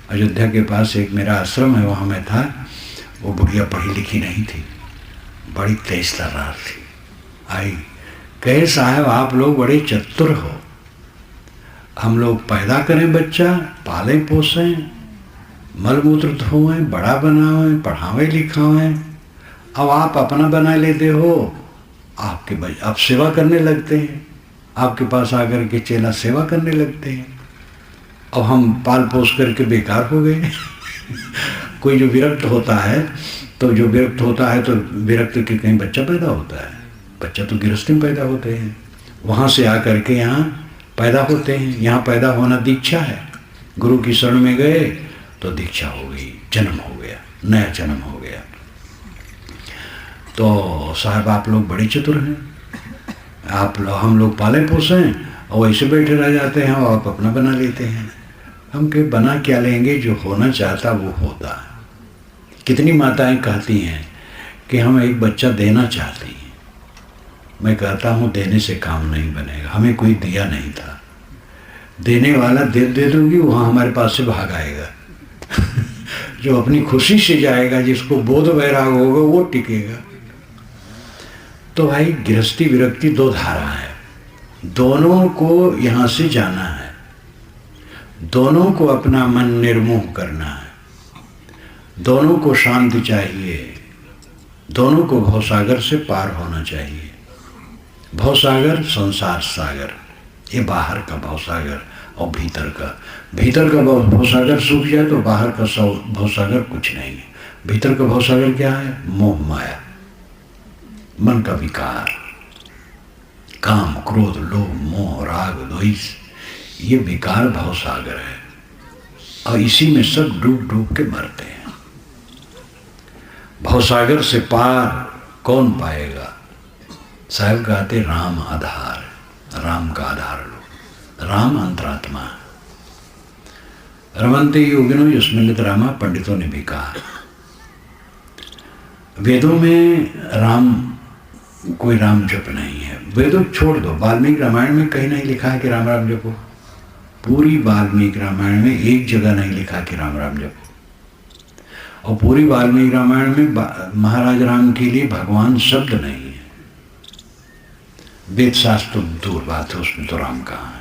Speaker 1: अयोध्या के पास एक मेरा आश्रम है, वहाँ मैं था। वो बुढ़िया पढ़ी लिखी नहीं थी, बड़ी तेज तर्रार थी। आई, कहे साहब आप लोग बड़े चतुर हो, हम लोग पैदा करें बच्चा, पालें पोसें, मलमूत्र धोएं, बड़ा बनावें, पढ़ावें लिखावें, अब आप अपना बना लेते हो। आप सेवा करने लगते हैं, आपके पास आकर के चेला सेवा करने लगते हैं। अब हम पाल पोस करके बेकार हो गए। कोई जो विरक्त होता है तो विरक्त के कहीं बच्चा पैदा होता है। बच्चा तो गृहस्थी में पैदा होते हैं, वहाँ से आकर के यहाँ पैदा होते हैं। यहाँ पैदा होना दीक्षा है। गुरु की शरण में गए तो दीक्षा हो गई, जन्म हो गया, नया जन्म हो गया। तो साहब आप लोग बड़े चतुर हैं, हम लोग पाले पोसें और वैसे बैठे रह जाते हैं और आप अपना बना लेते हैं। हम के बना क्या लेंगे, जो होना चाहता वो होता है। कितनी माताएं कहती हैं कि हम एक बच्चा देना चाहती हैं। मैं कहता हूँ देने से काम नहीं बनेगा, हमें कोई दिया नहीं था। देने वाला दे दूंगी, वहाँ हमारे पास से भाग आएगा। जो अपनी खुशी से जाएगा, जिसको बोध वैराग होगा, वो टिकेगा। तो भाई गृहस्थी विरक्ति दो धारा है, दोनों को यहाँ से जाना है, दोनों को अपना मन निर्मोह करना है, दोनों को शांति चाहिए, दोनों को भवसागर से पार होना चाहिए। भवसागर संसार सागर, ये बाहर का भवसागर, और भीतर का भवसागर सूख जाए तो बाहर का भवसागर कुछ नहीं है। भीतर का भवसागर क्या है? मोह माया, मन का विकार, काम क्रोध लोभ मोह राग द्वेष, ये विकार भवसागर है, और इसी में सब डूब डूब के मरते हैं। भवसागर से पार कौन पाएगा? साहब कहते राम आधार, राम का आधार लो। राम अंतरात्मा है। रमन्ते योगिनो यस्मिन् रामा, पंडितों ने भी कहा। वेदों में राम कोई राम जप नहीं है। वेदों छोड़ दो, वाल्मीकि रामायण में कहीं नहीं लिखा है कि राम राम जपो। पूरी वाल्मीकि रामायण में एक जगह नहीं लिखा कि राम राम जपो। और पूरी वाल्मीकि रामायण में महाराज राम के लिए भगवान शब्द नहीं है। वेद शास्त्र तो दूर बात है, उसमें तो राम कहाँ है।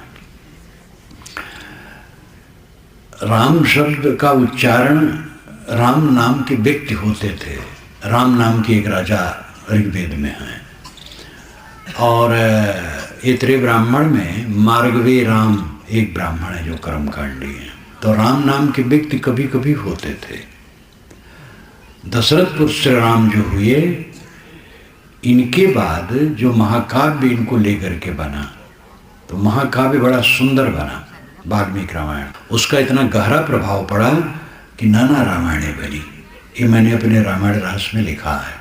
Speaker 1: राम शब्द का उच्चारण राम नाम के व्यक्ति होते थे। राम नाम के एक राजा ऋग्वेद में हैं, और इतरे ब्राह्मण में मार्गवे राम एक ब्राह्मण है जो कर्मकांडी है। तो राम नाम के व्यक्ति कभी कभी होते थे। दशरथ पुत्र श्री राम जो हुए, इनके बाद जो महाकाव्य इनको लेकर के बना, तो महाकाव्य बड़ा सुंदर बना, वाल्मीकि रामायण। उसका इतना गहरा प्रभाव पड़ा कि नाना रामायणें बनी। ये मैंने अपने रामायण रस में लिखा है।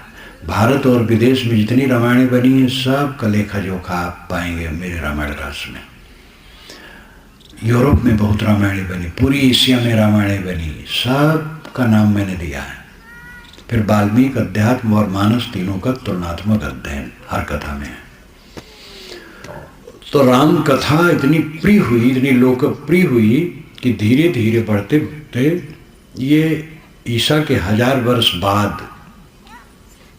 Speaker 1: भारत और विदेश में जितनी रामायणें बनी हैं, सब का लेखा जोखा आप पाएंगे मेरे रामायण रस में। यूरोप में बहुत रामायणें बनी, पूरी एशिया में रामायणें बनी, सब का नाम मैंने दिया है। फिर वाल्मीकि अध्यात्म और मानस तीनों का तुलनात्मक अध्ययन हर कथा में है। तो राम कथा इतनी प्रिय हुई, इतनी लोकप्रिय हुई कि धीरे धीरे बढ़ते बढ़ते ये ईसा के 1000 वर्ष बाद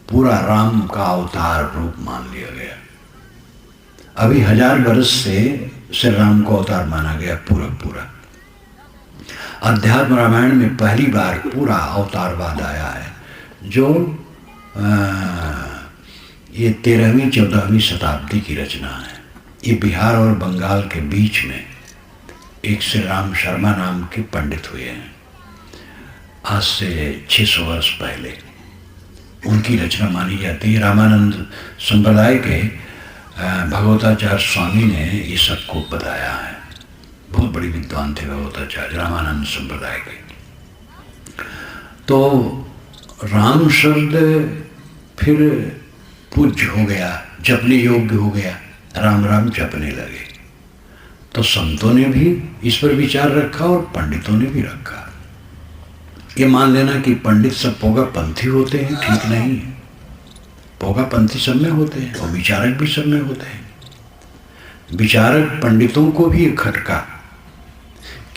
Speaker 1: पूरा राम का अवतार रूप मान लिया गया। अभी 1000 वर्ष से श्री राम को अवतार माना गया पूरा। अध्यात्म रामायण में पहली बार पूरा अवतारवाद आया है। जो ये 13वीं 14वीं शताब्दी की रचना है। ये बिहार और बंगाल के बीच में एक श्री राम शर्मा नाम के पंडित हुए हैं, आज से 600 वर्ष पहले। उनकी रचना मानी जाती है। रामानंद संप्रदाय के भगवताचार्य स्वामी ने ये सबको बताया है। बहुत बड़ी विद्वान थे भगवताचार्य रामानंद संप्रदाय के। तो राम शब्द फिर पूज्य हो गया, जपने योग्य हो गया, राम राम जपने लगे। तो संतों ने भी इस पर विचार रखा और पंडितों ने भी रखा। ये मान लेना कि पंडित सब पोगापंथी होते हैं, ठीक नहीं है। पोगापंथी सब में होते हैं और विचारक भी सब में होते हैं। विचारक पंडितों को भी खटका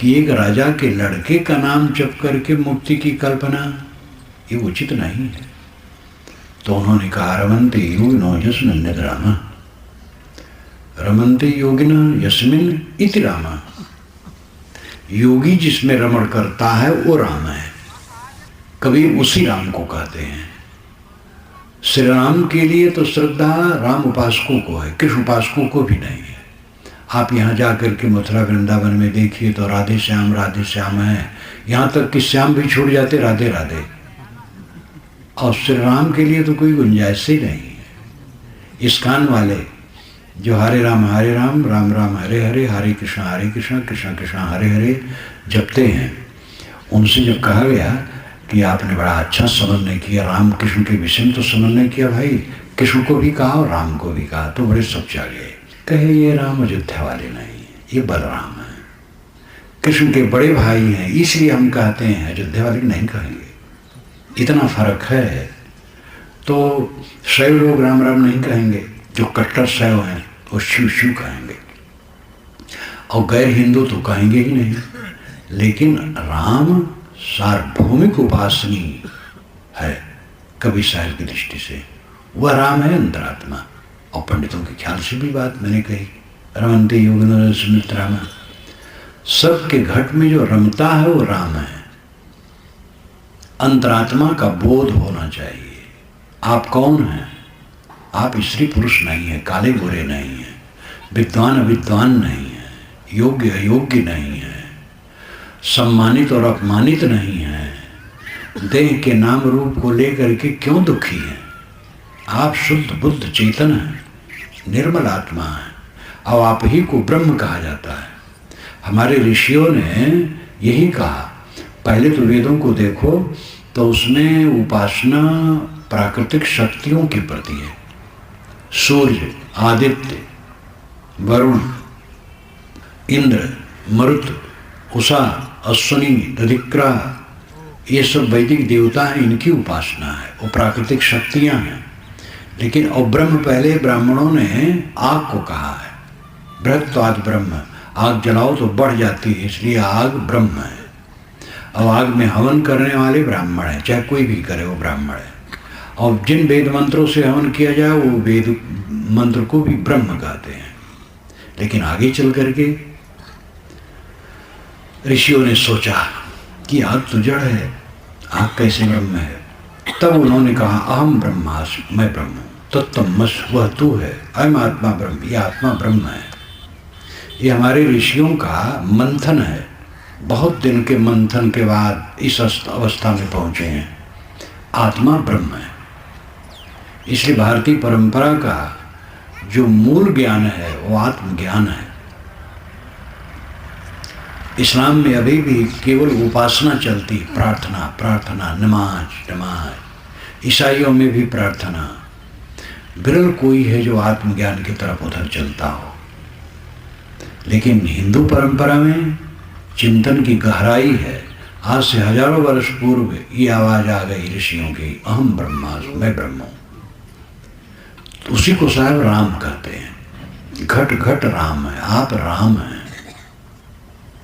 Speaker 1: कि एक राजा के लड़के का नाम जप करके मुक्ति की कल्पना, ये उचित नहीं है। तो उन्होंने कहा रमन्ते योगिनो यस्मिन् इति रामः, रमन्ते योगिनो यस्मिन् इति रामः। योगी जिसमें रमण करता है वो राम है। कबीर उसी राम को कहते हैं। श्री राम के लिए तो श्रद्धा राम उपासकों को है, कृष्ण उपासकों को भी नहीं है। आप यहाँ जाकर के मथुरा वृंदावन में देखिए तो राधे श्याम है, यहाँ तक कि श्याम भी छूट जाते राधे राधे। और श्री राम के लिए तो कोई गुंजाइश ही नहीं है। इस्कान वाले जो हरे राम राम राम हरे हरे, हरे कृष्ण कृष्ण कृष्ण हरे हरे जपते हैं, उनसे जब कहा गया कि आपने बड़ा अच्छा समन्वय किया, राम कृष्ण के विषय में तो समन्वय किया भाई, कृष्ण को भी कहा और राम को भी कहा, तो बड़े सोचा गए। कहे ये राम अयोध्या वाले नहीं है, ये बलराम है, कृष्ण के बड़े भाई हैं, इसलिए हम कहते हैं, अयोध्या वाले नहीं कहेंगे। इतना फर्क है। तो शैव लोग राम राम नहीं कहेंगे, जो कट्टर शैव हैं वो शिव शिव कहेंगे, और गैर हिंदू तो कहेंगे ही नहीं। लेकिन राम सार्वभौमिक उपासनी है कवि साहिब की दृष्टि से, वह राम है अंतरात्मा। और पंडितों के ख्याल से भी बात मैंने कही, रमन्ते योगिनो यस्मिन् इति रामः। सबके घट में जो रमता है वो राम है। अंतरात्मा का बोध होना चाहिए। आप कौन हैं? आप स्त्री पुरुष नहीं है, काले गोरे नहीं है, विद्वान अविद्वान नहीं है, योग्य अयोग्य नहीं है, सम्मानित और अपमानित नहीं है, देह के नाम रूप को लेकर के क्यों दुखी हैं? आप शुद्ध बुद्ध चेतन हैं, निर्मल आत्मा है, और आप ही को ब्रह्म कहा जाता है। हमारे ऋषियों ने यही कहा। पहले तो वेदों को देखो तो उसमें उपासना प्राकृतिक शक्तियों के प्रति है। सूर्य, आदित्य, वरुण, इंद्र, मरुत, उषा, अश्विनी, दधिक्रा, ये सब वैदिक देवता हैं, इनकी उपासना है, वो प्राकृतिक शक्तियां हैं। लेकिन और ब्रह्म पहले ब्राह्मणों ने आग को कहा है, बृहत्वाद ब्रह्म, आग जलाओ तो बढ़ जाती है, इसलिए आग ब्रह्म है। और आग में हवन करने वाले ब्राह्मण हैं, चाहे कोई भी करे वो ब्राह्मण है। और जिन वेद मंत्रों से हवन किया जाए वो वेद मंत्र को भी ब्रह्म कहते हैं। लेकिन आगे चल करके ऋषियों ने सोचा कि आग तो जड़ है, आग कैसे ब्रह्म है? तब उन्होंने कहा अहम ब्रह्मास्मि, मैं ब्रह्म हूँ, तत्तमस्, वह तू है, अयम आत्मा ब्रह्म, यह आत्मा ब्रह्म है। ये हमारे ऋषियों का मंथन है। बहुत दिन के मंथन के बाद इस अवस्था में पहुँचे हैं। आत्मा ब्रह्म है। इसलिए भारतीय परंपरा का जो मूल ज्ञान है वो आत्मज्ञान है। इस्लाम में अभी भी केवल उपासना चलती, प्रार्थना प्रार्थना, नमाज नमाज। ईसाइयों में भी प्रार्थना। विरल कोई है जो आत्मज्ञान की तरफ उधर चलता हो। लेकिन हिंदू परंपरा में चिंतन की गहराई है। आज से हजारों वर्ष पूर्व ये आवाज आ गई ऋषियों की, अहम ब्रह्मास्मि, मैं ब्रह्म हूँ। तो उसी को साहब राम कहते हैं। घट घट राम है, आप राम हैं।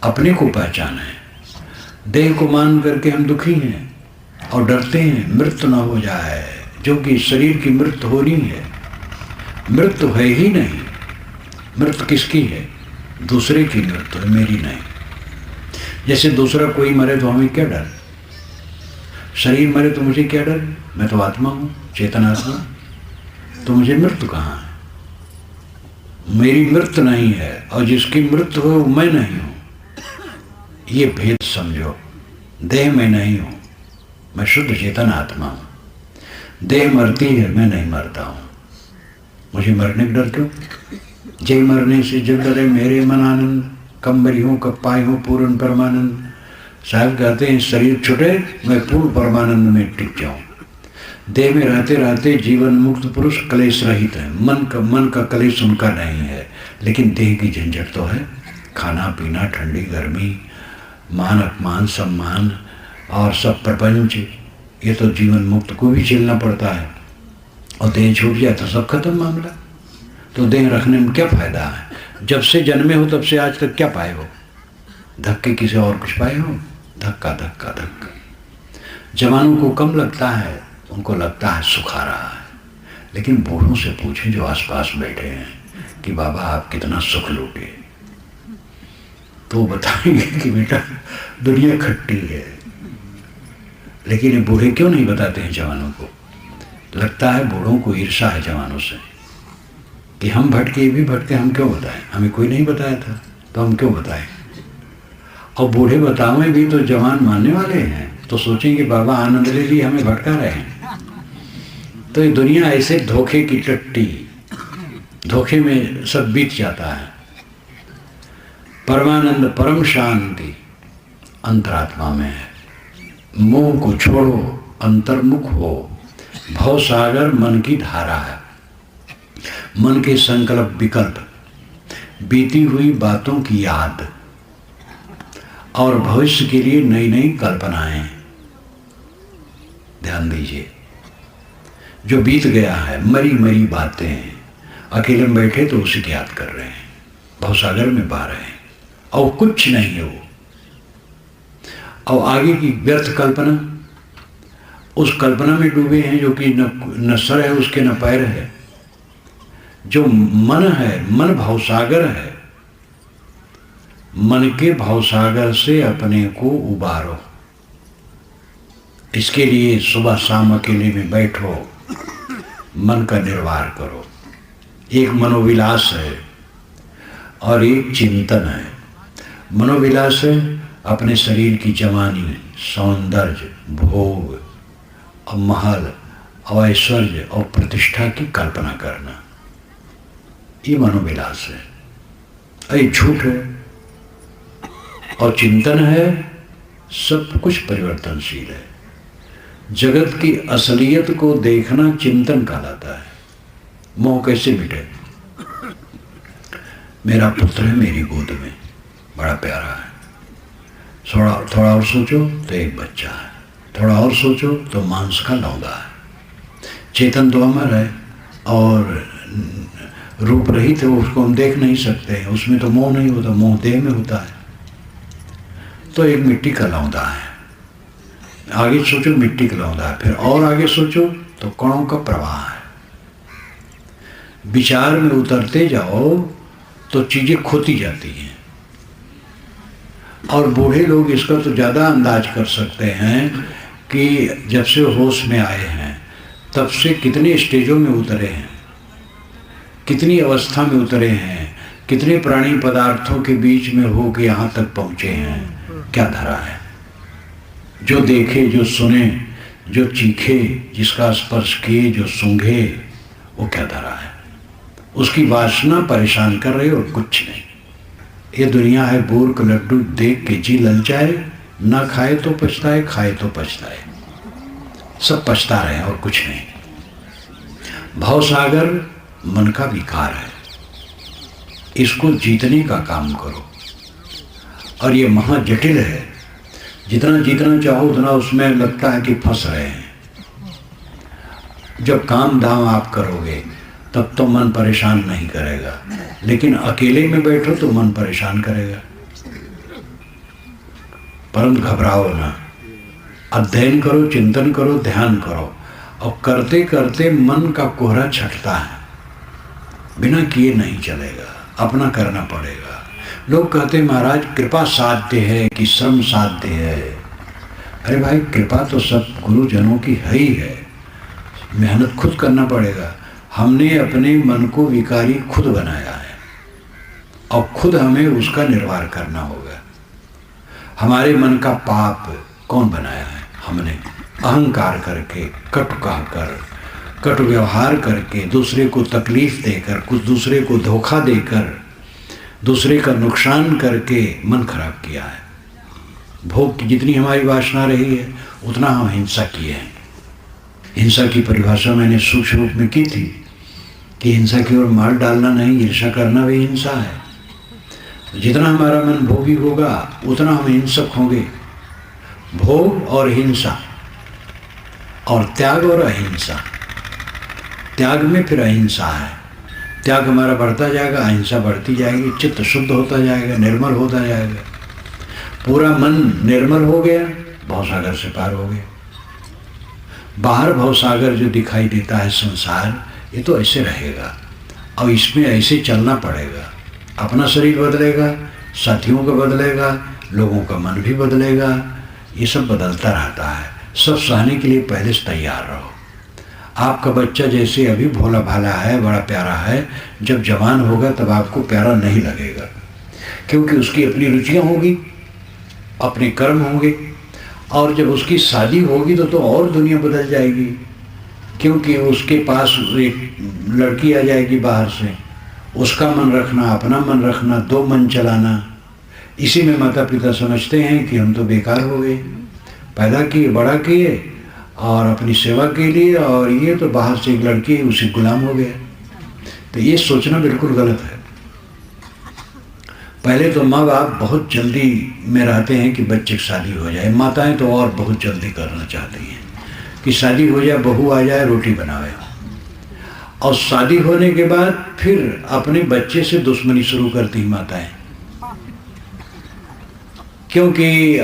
Speaker 1: अपने को पहचाने। देह को मान करके हम दुखी हैं और डरते हैं मृत्यु न हो जाए, जो कि शरीर की मृत्यु हो रही है। मृत्यु है ही नहीं। मृत्यु किसकी है? दूसरे की मृत्यु है, मेरी नहीं। जैसे दूसरा कोई मरे तो हमें क्या डर? शरीर मरे तो मुझे क्या डर, मैं तो आत्मा हूँ, चेतन आत्मा, तो मुझे मृत्यु कहाँ है? मेरी मृत्यु नहीं है, और जिसकी मृत्यु हो मैं नहीं हूँ। ये भेद समझो। देह में नहीं हूँ, मैं शुद्ध चेतन आत्मा हूँ। देह मरती है, मैं नहीं मरता हूँ। मुझे मरने का डर क्यों? जय मरने से जग डरे मेरे मन आनंद, कम बरी हूँ कब पाई हूँ पूर्ण परमानंद। साहब कहते हैं शरीर छुटे मैं पूर्ण परमानंद में टिक जाऊँ। देह में रहते रहते जीवन मुक्त पुरुष कलेश रहित है। मन का कलेश उनका नहीं है, लेकिन देह की झंझट तो है। खाना पीना, ठंडी गर्मी, मान अपमान, सम्मान और सब प्रपंच, ये तो जीवन मुक्त को भी झेलना पड़ता है। और देह छूट जाए तो सब खत्म मामला। तो देह रखने में क्या फायदा है? जब से जन्मे हो तब से आज तक क्या पाए हो? धक्के किसी और कुछ पाए हो? धक्का धक्का धक्का। जवानों को कम लगता है, उनको लगता है सुखा रहा है। लेकिन बूढ़ों से पूछें जो आसपास बैठे हैं कि बाबा आप कितना सुख लूटे, तो बताएंगे कि बेटा दुनिया खट्टी है। लेकिन ये बूढ़े क्यों नहीं बताते हैं जवानों को? लगता है बूढ़ों को ईर्ष्या है जवानों से कि हम भटके, ये भी भटके, हम क्यों बताएं? हमें कोई नहीं बताया था तो हम क्यों बताएं? और बूढ़े बतावें भी तो जवान मानने वाले हैं, तो सोचेंगे बाबा आनंद ले लिए, हमें भटका रहे हैं। तो ये दुनिया ऐसे धोखे की टट्टी, धोखे में सब बीत जाता है। परमानंद परम शांति अंतरात्मा में है। मोह को छोड़ो, अंतर्मुख हो। भव सागर मन की धारा है। मन के संकल्प विकल्प, बीती हुई बातों की याद और भविष्य के लिए नई नई कल्पनाएं। ध्यान दीजिए, जो बीत गया है, मरी मरी बातें, अकेले में बैठे तो उसी की याद कर रहे हैं, भवसागर में बह रहे हैं और कुछ नहीं है वो। और आगे की व्यर्थ कल्पना, उस कल्पना में डूबे हैं जो कि न सर है उसके न पैर है। जो मन है, मन भवसागर है। मन के भवसागर से अपने को उबारो। इसके लिए सुबह शाम अकेले में बैठो, मन का निर्वाह करो। एक मनोविलास है और एक चिंतन है। मनोविलास है अपने शरीर की जवानी, सौंदर्य, भोग और महल और ऐश्वर्य और प्रतिष्ठा की कल्पना करना, ये मनोविलास है। ये झूठ है। और चिंतन है सब कुछ परिवर्तनशील है। जगत की असलियत को देखना चिंतन कहलाता है। मोह कैसे मिटे? मेरा पुत्र है मेरी गोद में, बड़ा प्यारा है। थोड़ा और सोचो तो एक बच्चा है, थोड़ा और सोचो तो मांस का लौंदा है। चेतन तो अमर है और रूप रहित है, उसको हम देख नहीं सकते हैं। उसमें तो मोह नहीं होता, मोह देह में होता है। तो एक मिट्टी का लौंदा है। आगे सोचो मिट्टी का लौंदा है, फिर और आगे सोचो तो कणों का प्रवाह है। विचार में उतरते जाओ तो चीजें खोती जाती हैं। और बूढ़े लोग इसका तो ज़्यादा अंदाज कर सकते हैं कि जब से होश में आए हैं तब से कितने स्टेजों में उतरे हैं, कितनी अवस्था में उतरे हैं, कितने प्राणी पदार्थों के बीच में हो के यहाँ तक पहुँचे हैं। क्या धरा है? जो देखे, जो सुने, जो चीखे, जिसका स्पर्श किए, जो सूंघे, वो क्या धरा है? उसकी वासना परेशान कर रही और कुछ नहीं। ये दुनिया है बूर का लड्डू, देख के जी ललचाए, ना खाए तो पछताए, खाए तो पछताए। सब पछता रहे हैं और कुछ नहीं। भवसागर मन का विकार है, इसको जीतने का काम करो। और ये महाजटिल है। जितना जीतना चाहो उतना उसमें लगता है कि फंस रहे हैं। जब काम धाम आप करोगे तब तो मन परेशान नहीं करेगा, लेकिन अकेले में बैठो तो मन परेशान करेगा। परंतु घबराओ ना, अध्ययन करो, चिंतन करो, ध्यान करो। और करते करते मन का कोहरा छटता है। बिना किए नहीं चलेगा, अपना करना पड़ेगा। लोग कहते हैं महाराज कृपा साध्य है कि श्रम साध्य है। अरे भाई, कृपा तो सब गुरुजनों की है ही है, मेहनत खुद करना पड़ेगा। हमने अपने मन को विकारी खुद बनाया है और खुद हमें उसका निर्वाह करना होगा। हमारे मन का पाप कौन बनाया है? हमने अहंकार करके, कटु कहकर, कटु व्यवहार करके, दूसरे को तकलीफ देकर, कुछ दूसरे को धोखा देकर, दूसरे का नुकसान करके मन खराब किया है। भोग की जितनी हमारी वासना रही है उतना हम हिंसा किए हैं। हिंसा की परिभाषा मैंने सूक्ष्म रूप में की थी कि हिंसा की ओर मार डालना नहीं, ईर्ष्या करना भी हिंसा है। जितना हमारा मन भोगी होगा उतना हम हिंसक होंगे। भोग और हिंसा और त्याग और अहिंसा। त्याग में फिर अहिंसा है। त्याग हमारा बढ़ता जाएगा, अहिंसा बढ़ती जाएगी, चित्त शुद्ध होता जाएगा, निर्मल होता जाएगा। पूरा मन निर्मल हो गया, भवसागर से पार हो गया। बाहर भवसागर जो दिखाई देता है संसार, ये तो ऐसे रहेगा और इसमें ऐसे चलना पड़ेगा। अपना शरीर बदलेगा, साथियों का बदलेगा, लोगों का मन भी बदलेगा, ये सब बदलता रहता है। सब सहने के लिए पहले से तैयार रहो। आपका बच्चा जैसे अभी भोला भाला है, बड़ा प्यारा है, जब जवान होगा तब आपको प्यारा नहीं लगेगा, क्योंकि उसकी अपनी रुचियाँ होगी, अपने कर्म होंगे। और जब उसकी शादी होगी तो और दुनिया बदल जाएगी, क्योंकि उसके पास एक लड़की आ जाएगी बाहर से। उसका मन रखना, अपना मन रखना, दो मन चलाना, इसी में माता पिता समझते हैं कि हम तो बेकार हो गए, पैदा किए, बड़ा किए और अपनी सेवा के लिए, और ये तो बाहर से एक लड़की उसी गुलाम हो गया। तो ये सोचना बिल्कुल गलत है। पहले तो माँ बाप बहुत जल्दी में रहते हैं कि बच्चे की शादी हो जाए। माताएं तो और बहुत जल्दी करना चाहती हैं कि शादी हो जाए, बहू आ जाए, रोटी बनावे। और शादी होने के बाद फिर अपने बच्चे से दुश्मनी शुरू करती माताएं, क्योंकि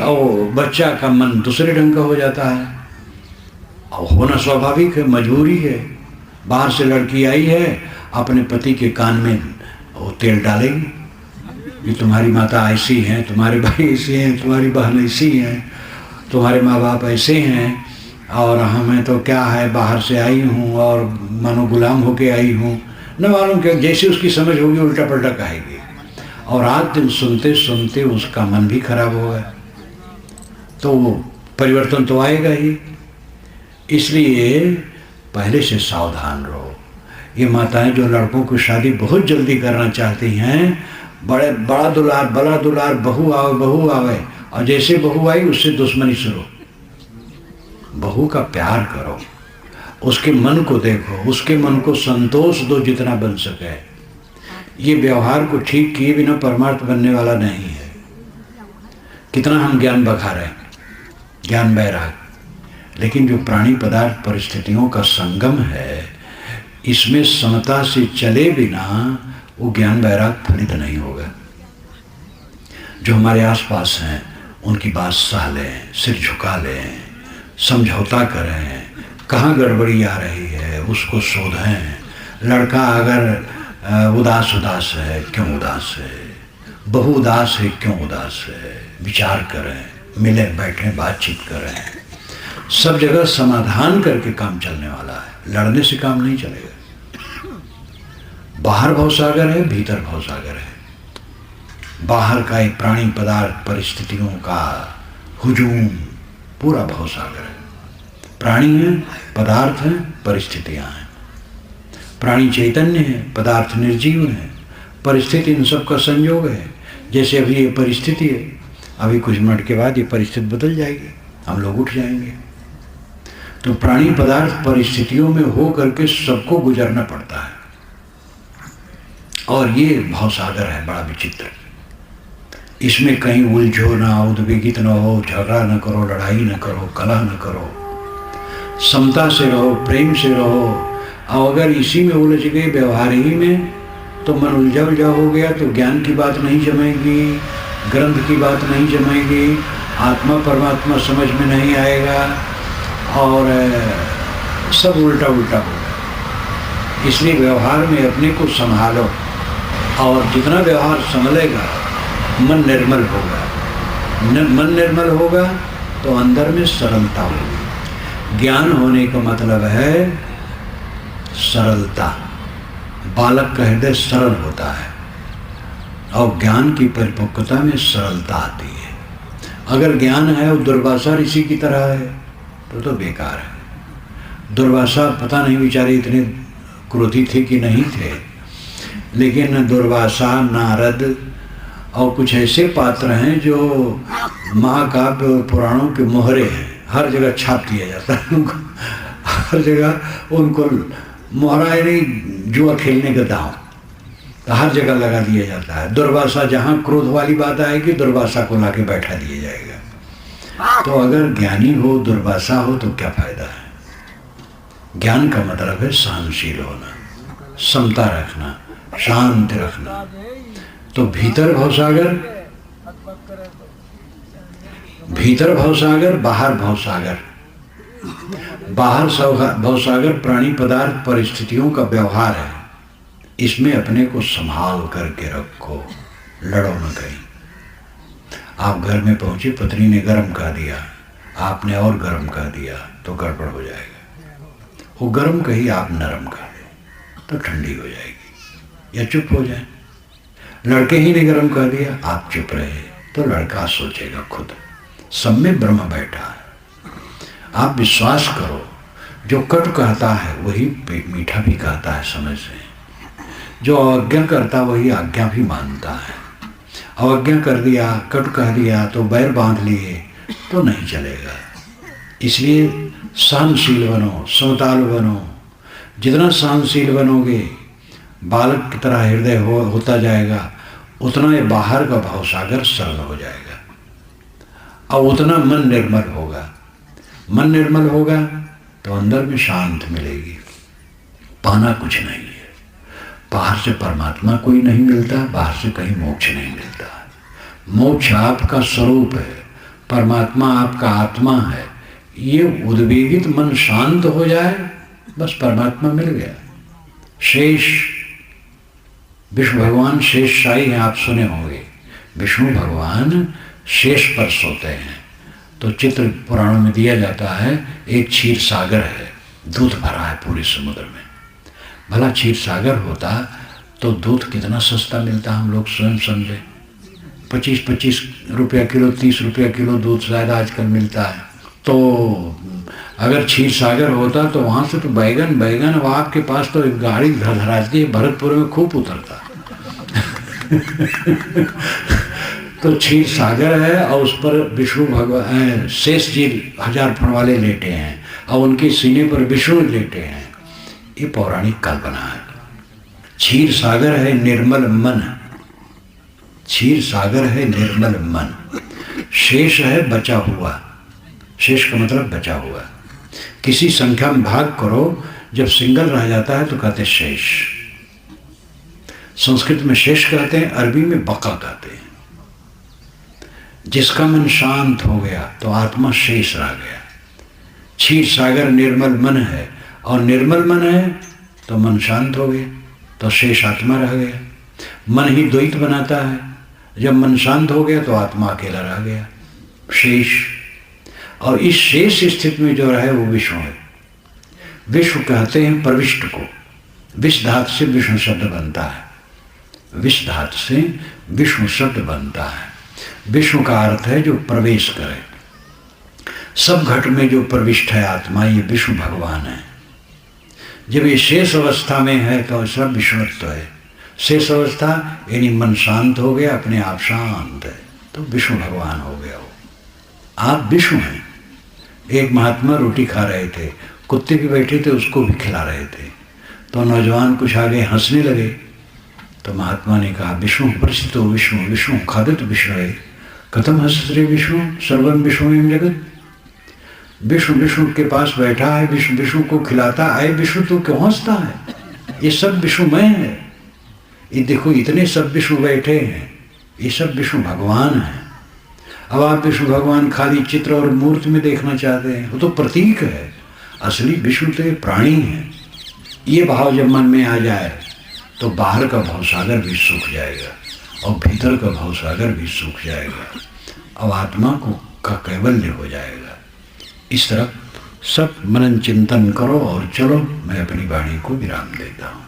Speaker 1: बच्चा का मन दूसरे ढंग का हो जाता है। और होना स्वाभाविक है, मजबूरी है। बाहर से लड़की आई है, अपने पति के कान में वो तेल डालेगी कि तुम्हारी माता ऐसी हैं, तुम्हारे भाई ऐसे हैं, तुम्हारी बहन ऐसी हैं, तुम्हारे माँ बाप ऐसे हैं, और हमें तो क्या है, बाहर से आई हूँ और मानो गुलाम होके आई हूँ। न मालूम क्या, जैसे उसकी समझ होगी उल्टा पलटा कहेगी, और रात दिन सुनते सुनते उसका मन भी खराब होगा। तो परिवर्तन तो आएगा ही। इसलिए पहले से सावधान रहो। ये माताएं जो लड़कों की शादी बहुत जल्दी करना चाहती हैं, बड़ा दुलार बहू आवे, और जैसे बहू आई उससे दुश्मनी शुरू। बहू का प्यार करो, उसके मन को देखो, उसके मन को संतोष दो जितना बन सके। ये व्यवहार को ठीक किए बिना परमार्थ बनने वाला नहीं है। कितना हम ज्ञान बखा रहे हैं, ज्ञान वैराग, लेकिन जो प्राणी पदार्थ परिस्थितियों का संगम है, इसमें समता से चले बिना वो ज्ञान वैराग फलित नहीं होगा। जो हमारे आसपास हैं उनकी बात सह लें, सिर झुका लें, समझौता करें, कहाँ गड़बड़ी आ रही है उसको शोधें। लड़का अगर उदास है, क्यों उदास है, बहू उदास है, क्यों उदास है, विचार करें, मिलें बैठें, बातचीत करें। सब जगह समाधान करके काम चलने वाला है, लड़ने से काम नहीं चलेगा। बाहर भवसागर है, भीतर भवसागर है। बाहर का एक प्राणी पदार्थ परिस्थितियों का हुजूम पूरा भवसागर है। प्राणी है, पदार्थ है, परिस्थितियां हैं। प्राणी चैतन्य है, पदार्थ निर्जीव है, परिस्थिति इन सब का संयोग है। जैसे अभी ये परिस्थिति है, अभी कुछ मिनट के बाद ये परिस्थिति बदल जाएगी, हम लोग उठ जाएंगे। तो प्राणी पदार्थ परिस्थितियों में हो करके सबको गुजरना पड़ता है। और ये भवसागर है बड़ा विचित्र। इसमें कहीं उलझो ना, उद्वेगित न हो, झगड़ा न करो, लड़ाई न करो, कलह न करो, समता से रहो, प्रेम से रहो। और अगर इसी में उलझ गए, व्यवहार ही में, तो मन उलझा हो गया तो ज्ञान की बात नहीं जमेगी, ग्रंथ की बात नहीं जमेगी, आत्मा परमात्मा समझ में नहीं आएगा, और सब उल्टा होगा। इसलिए व्यवहार में अपने को संभालो, और जितना व्यवहार संभलेगा मन निर्मल होगा। मन निर्मल होगा तो अंदर में सरलता होगी। ज्ञान होने का मतलब है सरलता। बालक का हृदय सरल होता है और ज्ञान की परिपक्वता में सरलता आती है। अगर ज्ञान है और दुर्वासा ऋषि की तरह है तो बेकार है। दुर्वासा पता नहीं बेचारे इतने क्रोधी थे कि नहीं थे, लेकिन दुर्वासा, नारद और कुछ ऐसे पात्र हैं जो महाकाव्य और पुराणों के मोहरे हैं। हर जगह छाप दिया जाता है उनको, हर जगह उनको मोहरा यानी जुआ खेलने का दांव तो हर जगह लगा दिया जाता है। दुर्वासा, जहाँ क्रोध वाली बात आएगी दुर्वासा को लाके बैठा दिया जाएगा। तो अगर ज्ञानी हो, दुर्वासा हो तो क्या फायदा है। ज्ञान का मतलब है सहनशील होना, समता रखना, शांत रखना। तो भीतर भवसागर, भीतर भवसागर, बाहर भवसागर। बाहर भवसागर प्राणी पदार्थ परिस्थितियों का व्यवहार है, इसमें अपने को संभाल करके रखो, लड़ो न कहीं। आप घर में पहुंचे, पत्नी ने गर्म कर दिया, आपने और गर्म कर दिया तो गड़बड़ हो जाएगा। वो गर्म कही, आप नरम कर दें तो ठंडी हो जाएगी, या चुप हो जाए। लड़के ही ने गर्म कर दिया, आप चुप रहे तो लड़का सोचेगा खुद। सब में ब्रह्म बैठा है। आप विश्वास करो, जो कटु कहता है वही मीठा भी कहता है समय से। जो अवज्ञा करता वही आज्ञा भी मानता है। अवज्ञा कर दिया, कटु कह दिया तो बैर बांध लिए तो नहीं चलेगा। इसलिए सहनशील बनो, समताल बनो। जितना सहनशील बनोगे, बालक की तरह हृदय होता जाएगा, उतना ये बाहर का भावसागर सरल हो जाएगा और उतना मन निर्मल होगा। मन निर्मल होगा तो अंदर में शांत मिलेगी। पाना कुछ नहीं है, बाहर से परमात्मा कोई नहीं मिलता, बाहर से कहीं मोक्ष नहीं मिलता। मोक्ष आपका स्वरूप है, परमात्मा आपका आत्मा है। ये उद्वेगित मन शांत हो जाए, बस परमात्मा मिल गया। शेष विष्णु भगवान शेष शाही हैं, आप सुने होंगे। विष्णु भगवान शेष पर सोते हैं। तो चित्र पुराणों में दिया जाता है, एक क्षीर सागर है, दूध भरा है पूरे समुद्र में। भला क्षीर सागर होता तो दूध कितना सस्ता मिलता, हम लोग स्वयं समझे। 25-25 रुपया किलो, 30 रुपया किलो दूध शायद आजकल मिलता है। तो अगर क्षीर सागर होता तो वहाँ से तो बैगन अब आपके पास तो एक गाड़ी धराती है, भरतपुर में खूब उतरता। तो क्षीर सागर है और उस पर विष्णु भगवान शेष जी 1000 फण वाले लेटे हैं और उनके सीने पर विष्णु लेटे हैं। ये पौराणिक कल्पना है। क्षीर सागर है निर्मल मन, क्षीर सागर है निर्मल मन। शेष है बचा हुआ, शेष का मतलब बचा हुआ। किसी संख्या में भाग करो, जब सिंगल रह जाता है तो कहते शेष। संस्कृत में शेष कहते हैं, अरबी में बका कहते हैं। जिसका मन शांत हो गया तो आत्मा शेष रह गया। क्षीर सागर निर्मल मन है और निर्मल मन है तो मन शांत हो गया तो शेष आत्मा रह गया। मन ही द्वैत बनाता है, जब मन शांत हो गया तो आत्मा अकेला रह गया, शेष। और इस शेष स्थिति में जो रहे वो विष्णु है। विश्व कहते हैं प्रविष्ट को। विष धातु से विष्णु शब्द बनता है, विष धातु से विष्णु शब्द बनता है। विष्णु का अर्थ है जो प्रवेश करे। सब घट में जो प्रविष्ट है आत्मा, ये विष्णु भगवान है। जब ये शेष अवस्था में है तो सब विष्णुत्व है। शेष अवस्था यानी मन शांत हो गया, अपने आप शांत है, तो विष्णु भगवान हो गया वो। आप विष्णु हैं। एक महात्मा रोटी खा रहे थे, कुत्ते भी बैठे थे, उसको भी खिला रहे थे। तो नौजवान कुछ आगे हंसने लगे तो महात्मा ने कहा, विष्णु परिचितो विष्णु, विष्णु खादित विष्णु है, कथम हंसते विष्णु सर्वम विष्णु एवं जगत। विष्णु विष्णु के पास बैठा है, विष्णु विष्णु को खिलाता है, विष्णु तो क्यों हंसता है? ये सब विष्णुमय है। ये देखो इतने सब विष्णु बैठे हैं, ये सब विष्णु भगवान हैं। अब आप विष्णु भगवान खाली चित्र और मूर्ति में देखना चाहते हैं, वो तो प्रतीक है। असली विष्णु तो प्राणी है। ये भाव जब मन में आ जाए तो बाहर का भवसागर भी सूख जाएगा और भीतर का भवसागर भी सूख जाएगा। अब आत्मा को का कैवल्य हो जाएगा। इस तरह सब मनन चिंतन करो और चलो, मैं अपनी वाणी को विराम देता हूँ।